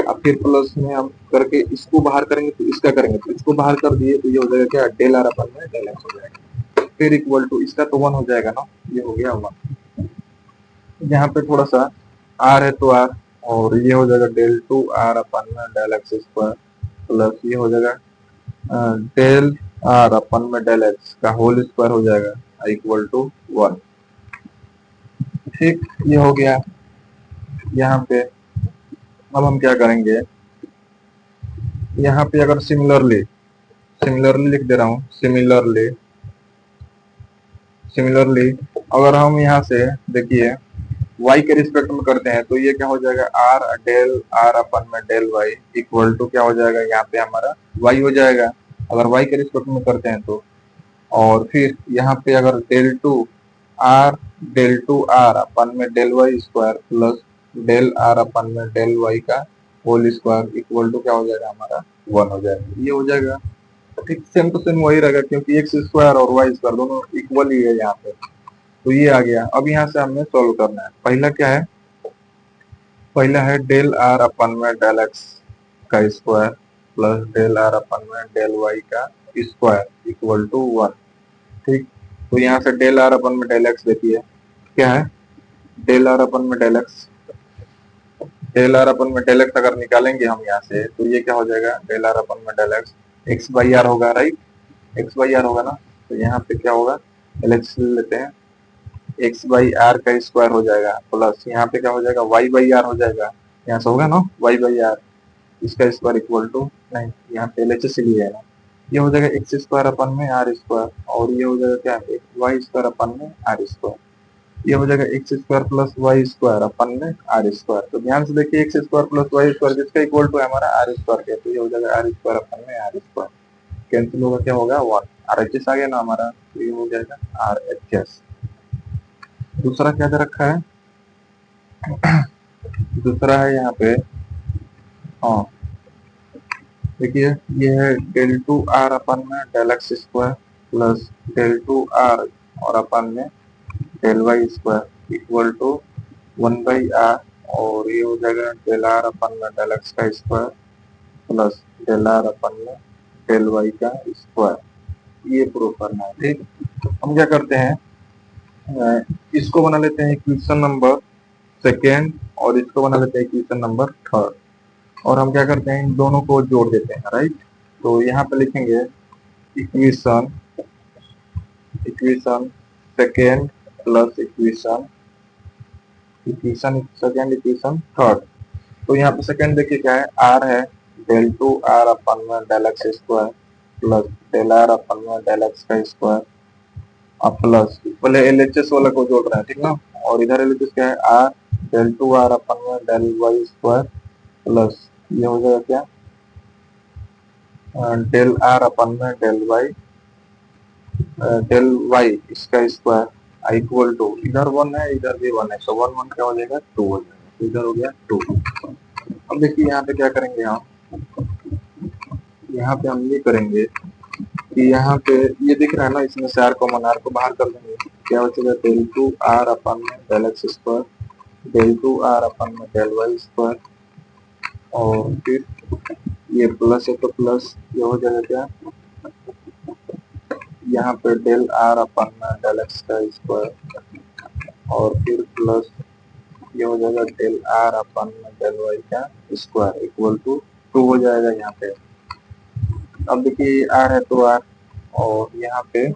Speaker 1: अब फिर प्लस में हम करके इसको बाहर करेंगे तो इसका करेंगे, तो इसको बाहर कर दिए तो ये हो जाएगा क्या डेल आर अपन में डेल एक्स हो जाएगा, फिर इक्वल टू इसका तो वन हो जाएगा ना, ये हो गया वन। यहाँ पे थोड़ा सा आर है तो आर, और ये हो जाएगा डेल टू आर अपन में डेल एक्स स्क्वायर प्लस ये हो जाएगा डेल आर अपन में डेल एक्स का होल स्क्वायर हो जाएगा इक्वल टू वन, ठीक। ये हो गया। यहाँ पे अब हम क्या करेंगे, यहाँ पे अगर सिमिलरली सिमिलरली लिख दे रहा हूँ, सिमिलरली सिमिलरली अगर हम यहाँ से देखिए y के रिस्पेक्ट में करते हैं तो ये क्या हो जाएगा आर डेल आर अपन में डेल y इक्वल टू क्या हो जाएगा, यहाँ पे हमारा y हो जाएगा अगर y के रिस्पेक्ट में करते हैं तो, और फिर यहाँ पे अगर डेल टू आर अपन में del y square plus del r upon में डेल वाई का होल स्क्वायर इक्वल टू क्या हो जाएगा हमारा वन हो जाएगा, ये हो जाएगा, ठीक। सेम टू सेम वही रहेगा क्योंकि एक्स स्क्वायर और वाई स्क्वायर दोनों इक्वल ही है यहाँ पे, तो ये आ गया। अब यहाँ से हमें सॉल्व करना है, पहला क्या है, पहला है डेल आर अपन में डेल एक्स का square plus del r upon में डेल वाई का स्क्वायर इक्वल टू वन, ठीक। तो यहाँ से डेल आर अपन में डेल एक्स देखिए क्या है, डेल आर अपन में del x, del r upon में डेल एक्स अगर निकालेंगे हम यहाँ से तो ये क्या हो जाएगा डेल आर अपन में del x x by r होगा, राइट, एक्स बाई आर होगा ना, तो यहाँ पे क्या होगा एल एक्स ले लेते हैं, एक्स बाई आर का स्क्वायर हो जाएगा प्लस यहाँ पे क्या हो जाएगा वाई बाई आर हो जाएगा, यहाँ से होगा ना वाई बाई आर इसका स्क्वायर इक्वल टू नहीं, यहाँ पे एल एच एस लिए है ना, ये हो जाएगा एक्स स्क्वायर अपन में आर स्क्वायर, और ये हो जाएगा क्या वाई स्क्वायर अपन में आर स्क्वायर, ये हो जाएगा x square plus y square upon में आर स्क्वायर। तो ध्यान से देखिए x square plus y square जिसका इक्वल टू है हमारा आर स्क्वायर के, तो ये हो जाएगा आर स्क्वायर अपन में आर स्क्वायर, कैंसिल होगा क्या होगा वन, आर एच एस आ गया ना हमारा, तो ये हो जाएगा आर एच एस। दूसरा क्या दे रखा है, दूसरा है यहाँ पे, हाँ देखिए ये है डेल टू आर अपन में del x square plus del two r और अपन में del y square equal to one by r, और ये हो जाएगा डेल आर अपन में डेल एक्स का square plus del r upon में डेल वाई का स्क्वायर, ये प्रूव करना है। ठीक, हम क्या करते हैं, इसको बना लेते हैं इक्वेशन नंबर सेकेंड और इसको बना लेते हैं इक्वेशन नंबर थर्ड, और हम क्या करते हैं इन दोनों को जोड़ देते हैं। राइट, तो यहाँ पे लिखेंगे equation equation second plus equation equation second equation third. तो यहाँ पे सेकेंड देखिए क्या है, आर है डेल टू आर अपन में del x square plus del r upon में डेल एक्स का स्क्वायर, अब प्लस पहले एल एच एस वाला को जोड़ रहे हैं, ठीक ना, और इधर एल एच एस क्या है, are del two r upon में डेल वाई स्क्वायर प्लस ये हो जाएगा क्या, डेल आर अपन में डेल वाई इसका स्क्वायर इक्वल टू, इधर वन है इधर भी वन है, तो वन वन क्या हो जाएगा, टू हो जाएगा, तो इधर हो गया टू। अब देखिए यहाँ पे क्या करेंगे हम, यहाँ पे हम ये करेंगे कि यहाँ पे ये दिख रहा है ना, इसमें से आर कॉमन, आर को बाहर कर देंगे, क्या बचेगा डेल टू आर अपन में del x square del two r upon में डेल वाई स्क्वायर, और फिर ये प्लस है तो प्लस ये हो जाएगा क्या, यहाँ पे डेल आर अपन में डेल एक्स का स्क्वायर और फिर प्लस ये हो जाएगा डेल आर अपन में डेल वाई का स्क्वायर इक्वल टू टू हो जाएगा यहाँ पे। अब देखिए आर है तो आर, और यहाँ पे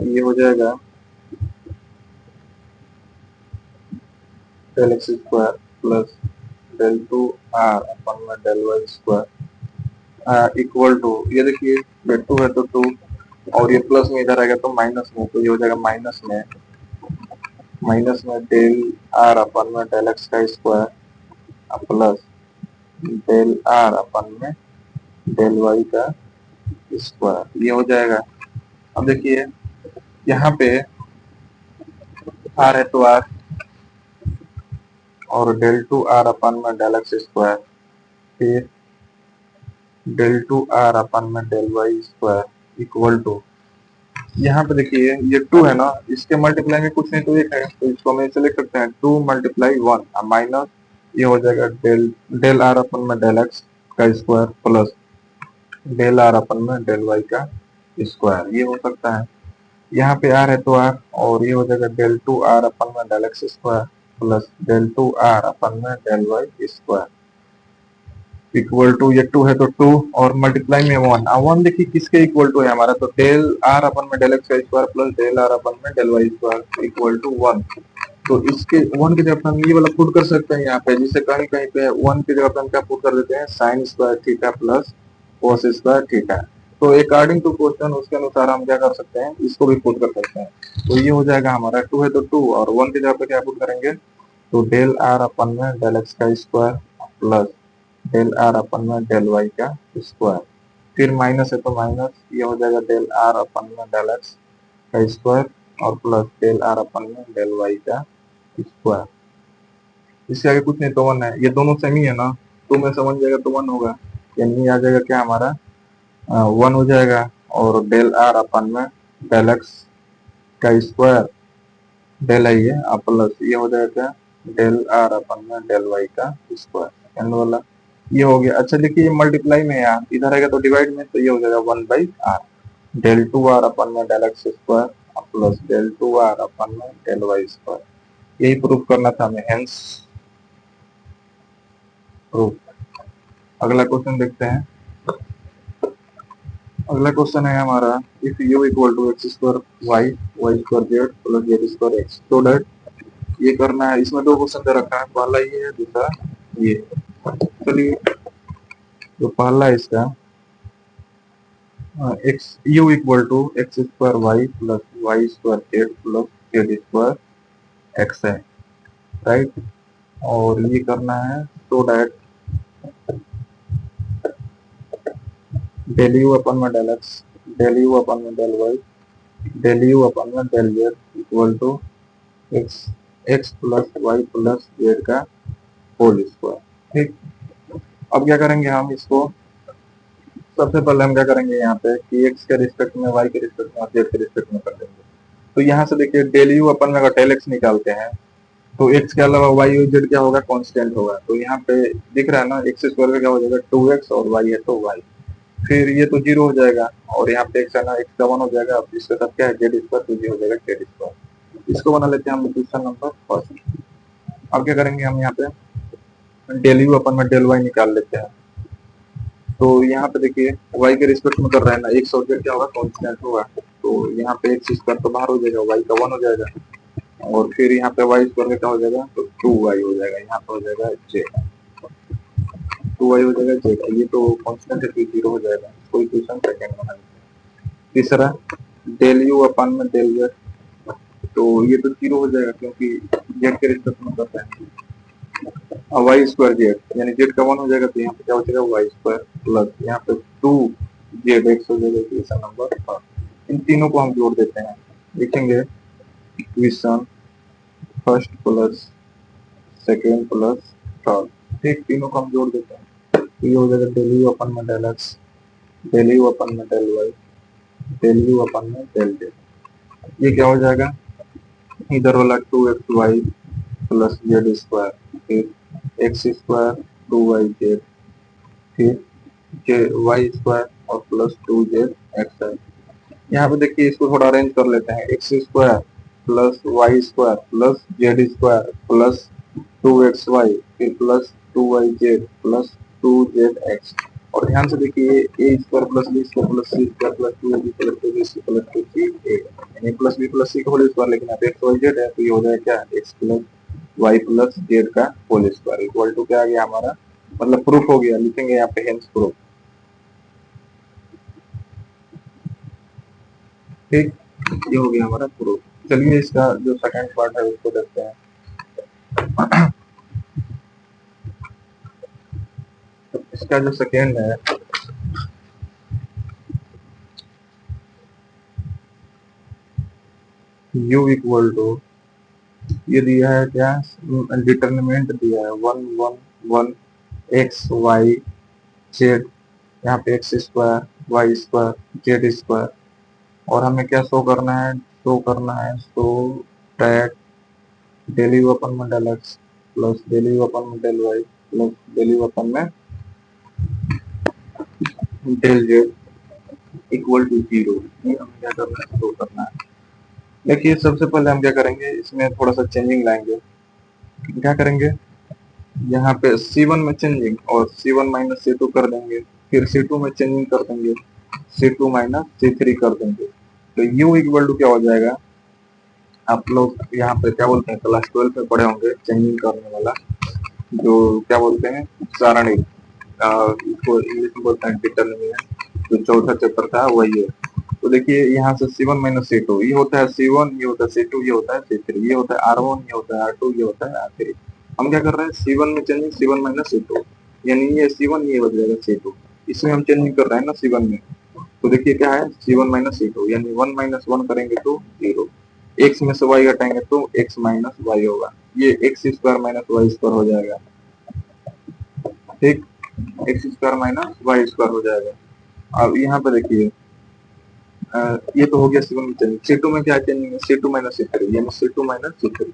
Speaker 1: ये हो जाएगा del x square plus del two r upon में del y square equal to, ये देखिए टू है तो टू, और ये प्लस में इधर आएगा तो माइनस में, तो ये हो जाएगा माइनस में डेल आर अपन में डेल एक्स का square plus del r upon में डेल वाई का स्क्वायर, ये हो जाएगा। अब देखिए यहाँ पे आर है तो आर और डेल टू आर अपन में डेल एक्स स्क्वायर, फिर डेल टू आर अपन में del y square equal to, यहाँ पे देखिए ये टू है ना, इसके मल्टीप्लाई में कुछ नहीं तो एक है, तो इसको हम ऐसे लिख सकते हैं टू मल्टीप्लाई वन माइनस ये हो जाएगा डेल आर अपन में डेल एक्स का square plus del r upon में डेल वाई का स्क्वायर, ये हो सकता है। यहाँ पे आर है तो आर, और ये हो जाएगा डेल टू आर अपन में del x square plus del two r upon में del y square equal to, ये टू है तो टू और मल्टीप्लाई में वन, वन देखिए किसके इक्वल टू है हमारा, तो डेल आर अपन में डेल एक्स का square plus del r upon में del y square equal to one. तो इसके वन की जगह हम ये वाला पुट कर सकते हैं यहाँ पे, जिससे कहीं कहीं पे वन की जगह हम क्या पुट कर देते हैं, sign square theta plus cos square theta. तो अकॉर्डिंग टू क्वेश्चन उसके अनुसार हम क्या कर सकते हैं, इसको भी पुट कर सकते हैं। तो ये हो जाएगा हमारा टू है तो टू, और वन की जगह पे क्या पुट करेंगे, तो डेल आर अपन में डेल एक्स का square plus del r upon में डेल वाई का स्क्वायर, फिर माइनस है तो माइनस ये हो जाएगा डेल आर अपन में डेल एक्स का स्क्वायर और प्लस डेल आर अपन में डेल वाई का स्क्वायर, इसके आगे कुछ नहीं तो वन है, ये दोनों सेम ही है ना, टू में से वन जाएगा तो वन होगा, यानी आ जाएगा क्या हमारा वन हो जाएगा, और डेल आर अपन में डेल एक्स का स्क्वायर डेल आई है प्लस ये हो जाएगा क्या, डेल आर अपन में डेल वाई का स्क्वायर एंड वाला, ये हो गया। अच्छा देखिए ये मल्टीप्लाई में है, इधर आएगा तो डिवाइड में, तो ये हो जाएगा one by r, del two r upon में del x square plus del two r upon में डेल वाई स्क्वायर, यही प्रूफ करना था हमें, हेंस प्रूफ। अगला क्वेश्चन देखते हैं। अगला क्वेश्चन है हमारा, if u equal to x square y y square z plus z square x, तो डेट ये करना है। इसमें दो क्वेश्चन दे रखा है, पहला ये है दूसरा ये। चलिए तो पहला है इसका x u equal to x square y plus y square z plus z square x है, राइट। और ये करना है तो डेट डेल यू अपन में del x del u upon में del y del u upon में del z equal to x x plus y plus z का होल स्क्वायर, ठीक। अब क्या करेंगे हम इसको, सबसे पहले हम क्या करेंगे यहाँ पे कि एक्स के रिस्पेक्ट में वाई के रिस्पेक्ट में और जेड के रिस्पेक्ट में कर देंगे। तो यहाँ से देखिए डेल यू अपन में अगर डेल एक्स निकालते हैं तो एक्स के अलावा वाई और जेड क्या होगा, कांस्टेंट होगा। तो यहाँ पे दिख रहा है ना, एक्स स्क्वायर का क्या हो जाएगा 2x और वाई है तो वाई, फिर ये तो जीरो हो जाएगा और यहाँ पे एक्स है ना, एक्स का 1 हो जाएगा। अब इसके साथ क्या है जेड स्क्वायर, तो ये हो जाएगा जेड स्क्वायर। इसको बना लेते हैं हम क्वेश्चन नंबर फर्स्ट। अब क्या करेंगे हम यहाँ पे डेल यू अपन में डेल वाई निकाल लेते हैं। तो यहाँ पे देखिए वाई के रिस्पेक्ट में कर रहा है ना, एक्स और जेड क्या होगा कांस्टेंट होगा। तो यहाँ पे एक्स स्क्वायर तो बाहर हो जाएगा, वाई का 1 हो जाएगा और फिर यहाँ पे वाई स्क्वायर का क्या हो जाएगा, तो 2y हो जाएगा। यहाँ पे हो जाएगा जेड, 2y हो जाएगा जेड। ये तो कांस्टेंट है तो जीरो हो जाएगा। कोई क्वेश्चन सेकंड बना लेते हैं। तीसरा डेल यू अपन में डेल जेड, तो ये तो जीरो हो जाएगा क्योंकि जेड के रिस्पेक्ट में करता है। वाई स्क्वायर जेड यानी जेड का 1 हो जाएगा, तो यहाँ पे क्या हो जाएगा वाई स्क्वायर प्लस यहाँ पे 2 जेड एक्स हो जाएगा इक्वेशन नंबर 1। इन तीनों को हम जोड़ देते हैं, लिखेंगे equation first plus second plus third. ठीक, तीनों को हम जोड़ देते हैं तो ये हो जाएगा डेल यू अपन में del x, del u upon में del y, del u upon में डेल जेड। ये क्या हो जाएगा, इधर वाला 2xy प्लस जेड स्क्वायर, फिर एक्स स्क्वायर 2yz, फिर जे वाई स्क्वायर और प्लस 2z एक्स है। यहाँ पे देखिए इसको थोड़ा अरेंज कर लेते हैं, x square plus y square plus z square plus 2xy फिर प्लस 2yz प्लस 2zx। और ध्यान से देखिए a square plus b square plus c square plus 2ab plus 2b plus 2c यानी प्लस बी प्लस सी का whole square, लेकिन यहाँ पे एक्स वाई जेड है तो ये हो जाएगा क्या, x plus y plus z का होल स्क्वायर इक्वल टू क्या आ गया हमारा, मतलब प्रूफ हो गया। लिखेंगे यहाँ पे हेंस प्रूफ। ठीक, ये हो गया हमारा प्रूफ। चलिए इसका जो सेकंड पार्ट है उसको देखते हैं। तो इसका जो सेकेंड है, u इक्वल टू, ये दिया है क्या, डिटर्मिनेंट दिया है 1 1 1 एक्स वाई जेड, यहाँ पे x square y square z square. और हमें क्या शो करना है, show that del u upon में del x plus del u upon में del y plus del u upon में del z equal to zero. ये हमें क्या करना है, शो करना है। देखिए सबसे पहले हम क्या करेंगे, इसमें थोड़ा सा चेंजिंग लाएंगे। क्या करेंगे, यहाँ पे C1 में चेंजिंग और C1 माइनस C2 कर देंगे, फिर C2 में चेंजिंग कर देंगे, C2 माइनस C3 कर देंगे। तो U इक्वल टू क्या हो जाएगा, आप लोग यहाँ पे क्या बोलते हैं, क्लास 12 में पढ़े होंगे चेंजिंग करने वाला, जो क्या बोलते हैं सारणी, इसको इंग्लिश में बोलते हैं डिटर्मिनेंट, जो चौथा चैप्टर था वही है। तो देखिए यहाँ से C1 माइनस C2, ये होता है C1, ये होता है C2, ये होता है C3, ये होता है R1, ये होता है R2, ये होता है R3। हम क्या कर रहे हैं, C1 में चेंजिंग C1 माइनस C2, यानी ये C1 ये हो जाएगा C2, इसमें हम चेंजिंग कर रहे हैं ना C1 में। तो देखिए क्या है C1 माइनस C2 यानी 1 माइनस 1 करेंगे तो 0, x में से y घटाएंगे तो x माइनस y होगा, ये x square minus y square हो जाएगा। ठीक, x square minus y square हो जाएगा। अब यहाँ पे देखिए ये तो हो गया C1 में चेंजिंग, C2 में क्या चेंजिंग है, C2 माइनस C3 यानी C2 माइनस C3,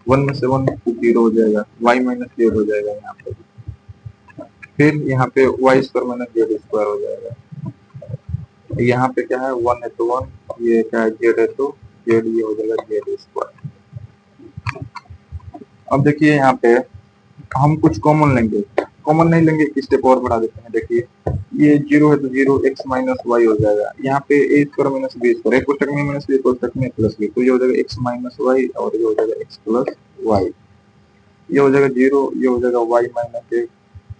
Speaker 1: 1 में से 1 0 हो जाएगा, y माइनस जेड हो जाएगा यहाँ पे, फिर यहाँ पे y square minus z square हो जाएगा। यहाँ पे क्या है 1 है तो 1, ये क्या है जेड है तो जेड, ये हो जाएगा जेड स्क्वायर। अब देखिए यहाँ पे हम कुछ कॉमन लेंगे, कॉमन नहीं लेंगे, एक स्टेप और बढ़ा देते हैं। देखिए ये 0 है तो 0 एक्स माइनस वाई हो जाएगा, यहाँ पे ए स्क्वायर माइनस बी स्क्वायर, एक कोष्टक में माइनस बी, एक कोष्टक में प्लस बी, तो ये हो जाएगा एक्स माइनस वाई और ये हो जाएगा एक्स प्लस वाई, ये हो जाएगा 0, ये हो जाएगा वाई माइनस जेड,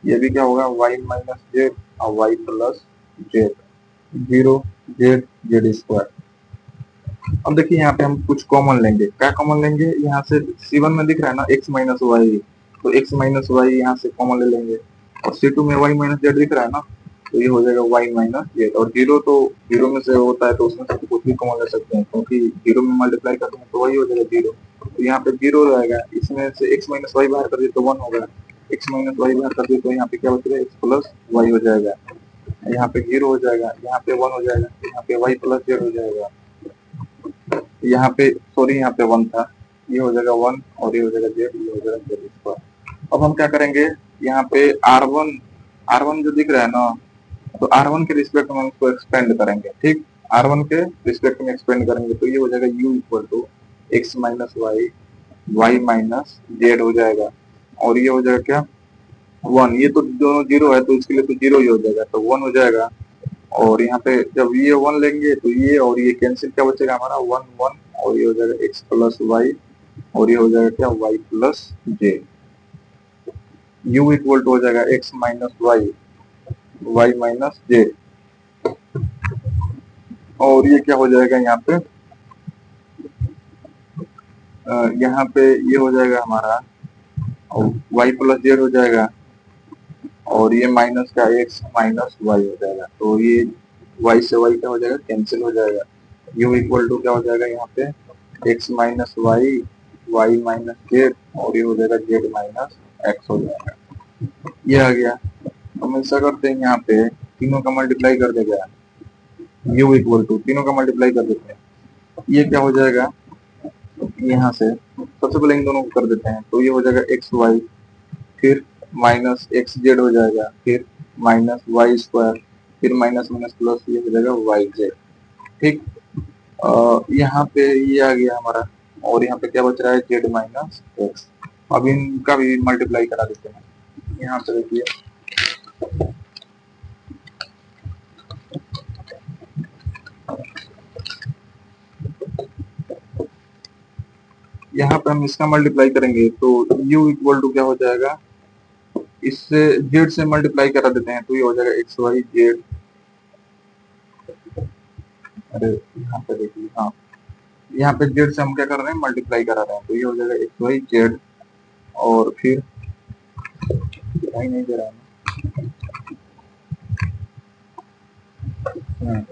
Speaker 1: ये भी क्या होगा वाई माइनस जेड और y plus z, 0 z z square. अब देखिए यहाँ पे हम कुछ कॉमन लेंगे, क्या कॉमन लेंगे, यहाँ से C1 में दिख रहा है ना x माइनस वाई, तो x माइनस वाई यहाँ से कॉमन ले लेंगे, और C2 में y माइनस जेड दिख रहा है ना, तो ये हो जाएगा y माइनस जेड। और जीरो तो जीरो में से होता है तो उसमें से कुछ भी कॉमन ले सकते हैं, क्योंकि जीरो में मल्टीप्लाई करते हैं तो वही हो जाएगा जीरो, तो यहाँ पे जीरो रहेगा, इसमें से x माइनस वाई बाहर कर दिए तो 1 होगा, x माइनस वाई बाहर कर दिए तो यहाँ पे क्या बचेगा x प्लस वाई हो जाएगा, यहाँ पे 0 हो जाएगा, यहाँ पे 1 हो जाएगा, यहाँ पे y प्लस जेड हो जाएगा, यहाँ पे सॉरी यहाँ पे 1 था, ये हो जाएगा 1 और ये हो जाएगा जेड, ये हो जाएगा जेड स्क्वायर। अब हम क्या करेंगे, यहाँ पे आर वन जो दिख रहा है ना, तो आर वन के रिस्पेक्ट में हम उसको एक्सपेंड करेंगे, ठीक। आर वन के रिस्पेक्ट में एक्सपेंड करेंगे तो ये हो जाएगा u equal to x minus y, y minus z हो जाएगा। और ये हो जाएगा क्या, 1, ये तो दोनों जीरो है तो इसके लिए तो जीरो ही हो जाएगा, तो 1 हो जाएगा। और यहाँ पे जब ये 1 लेंगे तो ये और ये कैंसिल, क्या बचेगा हमारा 1 1, और ये हो जाएगा एक्स प्लस वाई, और ये हो जाएगा क्या y plus z. U equal to हो जाएगा x minus y, y minus z. और ये क्या हो जाएगा यहाँ पे, यहाँ पे ये हो जाएगा हमारा वाई प्लस जेड हो जाएगा, और ये माइनस का एक्स माइनस वाई हो जाएगा। तो ये वाई से वाई क्या हो जाएगा, कैंसिल हो जाएगा। यू इक्वल टू क्या हो जाएगा यहाँ पे x minus y, y minus z, और ये हो जाएगा जेड माइनस एक्स हो जाएगा। ये आ गया। हम ऐसा करते हैं, यहाँ पे तीनों का मल्टीप्लाई कर देगा, यू इक्वल टू तीनों का मल्टीप्लाई कर देते हैं। ये क्या हो जाएगा, यहाँ से सबसे पहले इन दोनों को कर देते हैं, तो ये हो जाएगा एक्स वाई, फिर माइनस एक्स जेड हो जाएगा, फिर माइनस वाई स्क्वायर, फिर माइनस माइनस प्लस ये हो जाएगा वाई जेड, ठीक। यहाँ पे ये आ गया हमारा, और यहाँ पे क्या बच रहा है जेड माइनस एक्स। अब इनका भी मल्टीप्लाई करा देते हैं। यहाँ पे देखिए, यहाँ पे हम इसका मल्टीप्लाई करेंगे तो u इक्वल टू क्या हो जाएगा, इससे जेड से मल्टीप्लाई करा देते हैं तो ये हो जाएगा एक्स वाई जेड। अरे यहाँ पे देखिए, हाँ यहाँ पे जेड से हम क्या कर रहे हैं, मल्टीप्लाई करा रहे हैं, तो ये हो जाएगा एक्स वाई जेड। और फिर नहीं दे रहा है,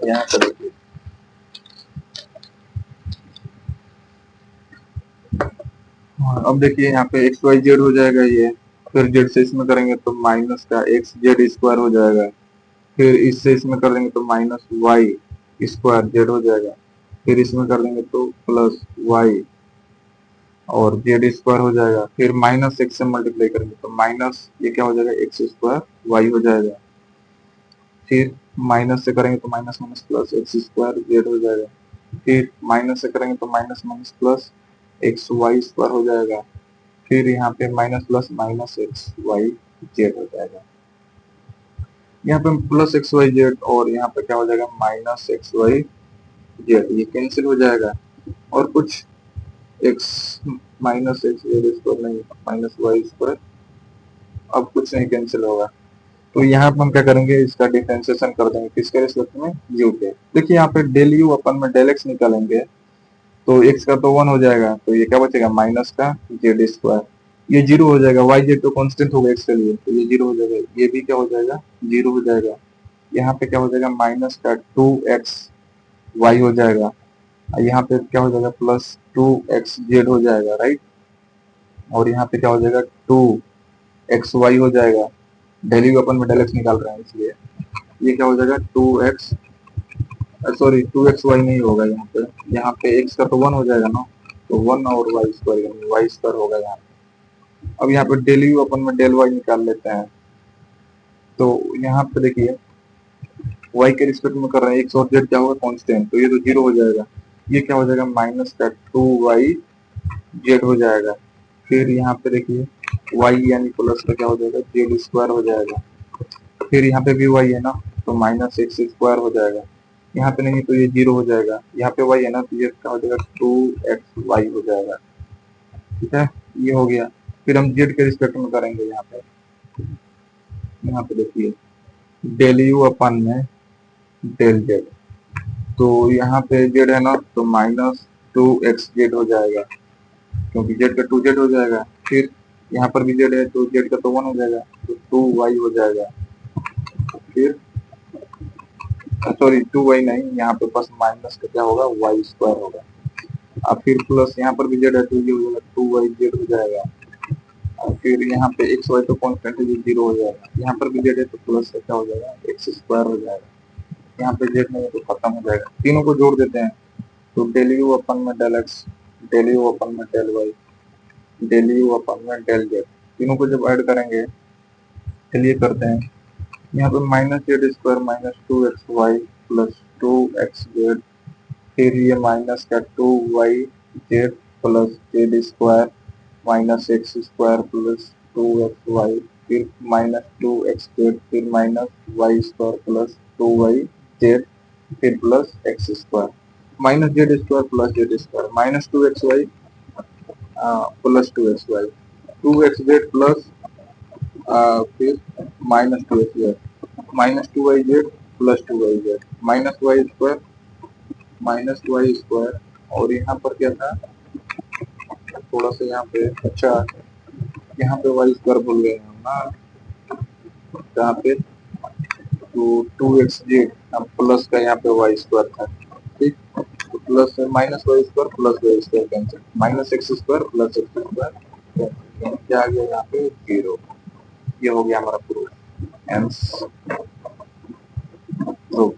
Speaker 1: यहाँ पे देखिए, अब देखिए यहाँ पे एक्स वाई जेड हो जाएगा ये, फिर जेड से इसमें करेंगे तो माइनस का एक्स जेड स्क्वायर हो जाएगा, फिर इससे इसमें कर देंगे तो माइनस वाई स्क्वायर जेड हो जाएगा, फिर इसमें कर देंगे तो प्लस वाई और जेड स्क्वायर हो जाएगा, फिर माइनस एक्स से मल्टीप्लाई करेंगे तो माइनस ये क्या हो जाएगा एक्स स्क्वायर वाई हो जाएगा, फिर माइनस से करेंगे तो minus minus plus x square z हो जाएगा, फिर माइनस से करेंगे तो minus minus plus x y square हो जाएगा, फिर यहाँ पे minus plus minus x y z हो जाएगा। यहाँ पे प्लस एक्स वाई जेड और यहाँ पे क्या हो जाएगा माइनस एक्स वाई जेड, ये कैंसिल हो जाएगा। और कुछ x minus x Z square नहीं, माइनस वाई स्क्वायर, अब कुछ नहीं कैंसिल होगा। तो यहाँ पे हम क्या करेंगे, इसका डिफरेंशिएशन कर देंगे किसके रिस्पेक्ट में, यू के। देखिए यहाँ पे डेल यू अपन में डेल एक्स निकालेंगे तो एक्स का तो 1 हो जाएगा, तो ये क्या बचेगा माइनस का जेड स्क्वायर, ये जीरो हो जाएगा, वाई जेड तो कांस्टेंट होगा एक्स के लिए तो ये जीरो हो जाएगा, ये भी क्या हो जाएगा जीरो हो जाएगा। यहाँ पे क्या हो जाएगा माइनस का 2x वाई हो जाएगा, यहाँ पे क्या हो जाएगा प्लस 2x जेड हो जाएगा, राइट। और यहाँ पे क्या हो जाएगा 2x वाई हो जाएगा, डेली अपन में डेल एक्स निकाल रहे हैं इसलिए ये क्या हो जाएगा 2x, सॉरी 2x वाई नहीं होगा, यहाँ पे x का तो 1 हो जाएगा ना, तो 1 और वाई स्क्वायर होगा यहाँ पे। अब यहाँ पे डेल यू अपन में डेल वाई निकाल लेते हैं, तो यहाँ पे देखिए y के रिस्पेक्ट में कर रहे हैं, एक्स और जेड क्या होगा कांस्टेंट, तो ये तो जीरो हो जाएगा, ये क्या हो जाएगा माइनस का 2y जेड हो जाएगा, फिर यहाँ पे देखिए y यानी प्लस का क्या हो जाएगा जेड स्क्वायर हो जाएगा, फिर यहाँ पे भी y है ना तो माइनस एक्स स्क्वायर हो जाएगा, यहाँ पे नहीं तो ये जीरो हो जाएगा, यहाँ पे y है ना तो ये क्या हो जाएगा 2xy हो जाएगा, ठीक है ये हो गया। फिर हम z के रिस्पेक्ट में करेंगे, यहाँ पे देखिए डेल यू अपन में डेल जेड, तो यहाँ पे जेड है ना तो माइनस 2x जेड हो जाएगा, क्योंकि जेड का 2 जेड हो जाएगा, फिर यहाँ पर भी जेड है तो जेड का तो 1 हो जाएगा तो 2y हो जाएगा, फिर सॉरी 2y नहीं, यहाँ पे बस माइनस का क्या होगा वाई स्क्वायर होगा, अब फिर प्लस यहाँ पर भी जेड है तो ये हो जाएगा 2y जेड हो जाएगा, और फिर यहाँ पे एक्स वाई तो कॉन्स्टेंट है ये जीरो हो जाएगा, यहाँ पर भी जेड है तो प्लस का क्या हो जाएगा एक्स स्क्वायर हो जाएगा, यहाँ पे जेड नहीं है तो खत्म हो जाएगा, तीनों को जोड़ देते हैं तो डेल यू अपन में del x del u upon में del y, del u upon में डेल जेड, तीनों को जब ऐड करेंगे, चलिए करते हैं। यहाँ पे minus z square minus two x y plus two x z, फिर ये माइनस का two y z plus z square minus x square plus two x y, फिर माइनस टू एक्स जेड, फिर minus y square plus two y z, फिर plus x square, minus z square plus z square, minus two x y plus two x y, two x z plus फिर minus two x z, minus two y z plus two y z, minus y square, और यहाँ पर क्या था, थोड़ा सा यहाँ पे, अच्छा यहाँ पे वाई स्क्वायर भूल गए हम ना, यहाँ पे तो टू एक्स जेड, अब प्लस का यहाँ पे वाई स्क्वायर था, ठीक, तो plus minus y square plus y square cancel, minus x square plus x square, क्या आ गया यहाँ पे जीरो। ये हो गया हमारा प्रूफ, हेंस प्रूफ।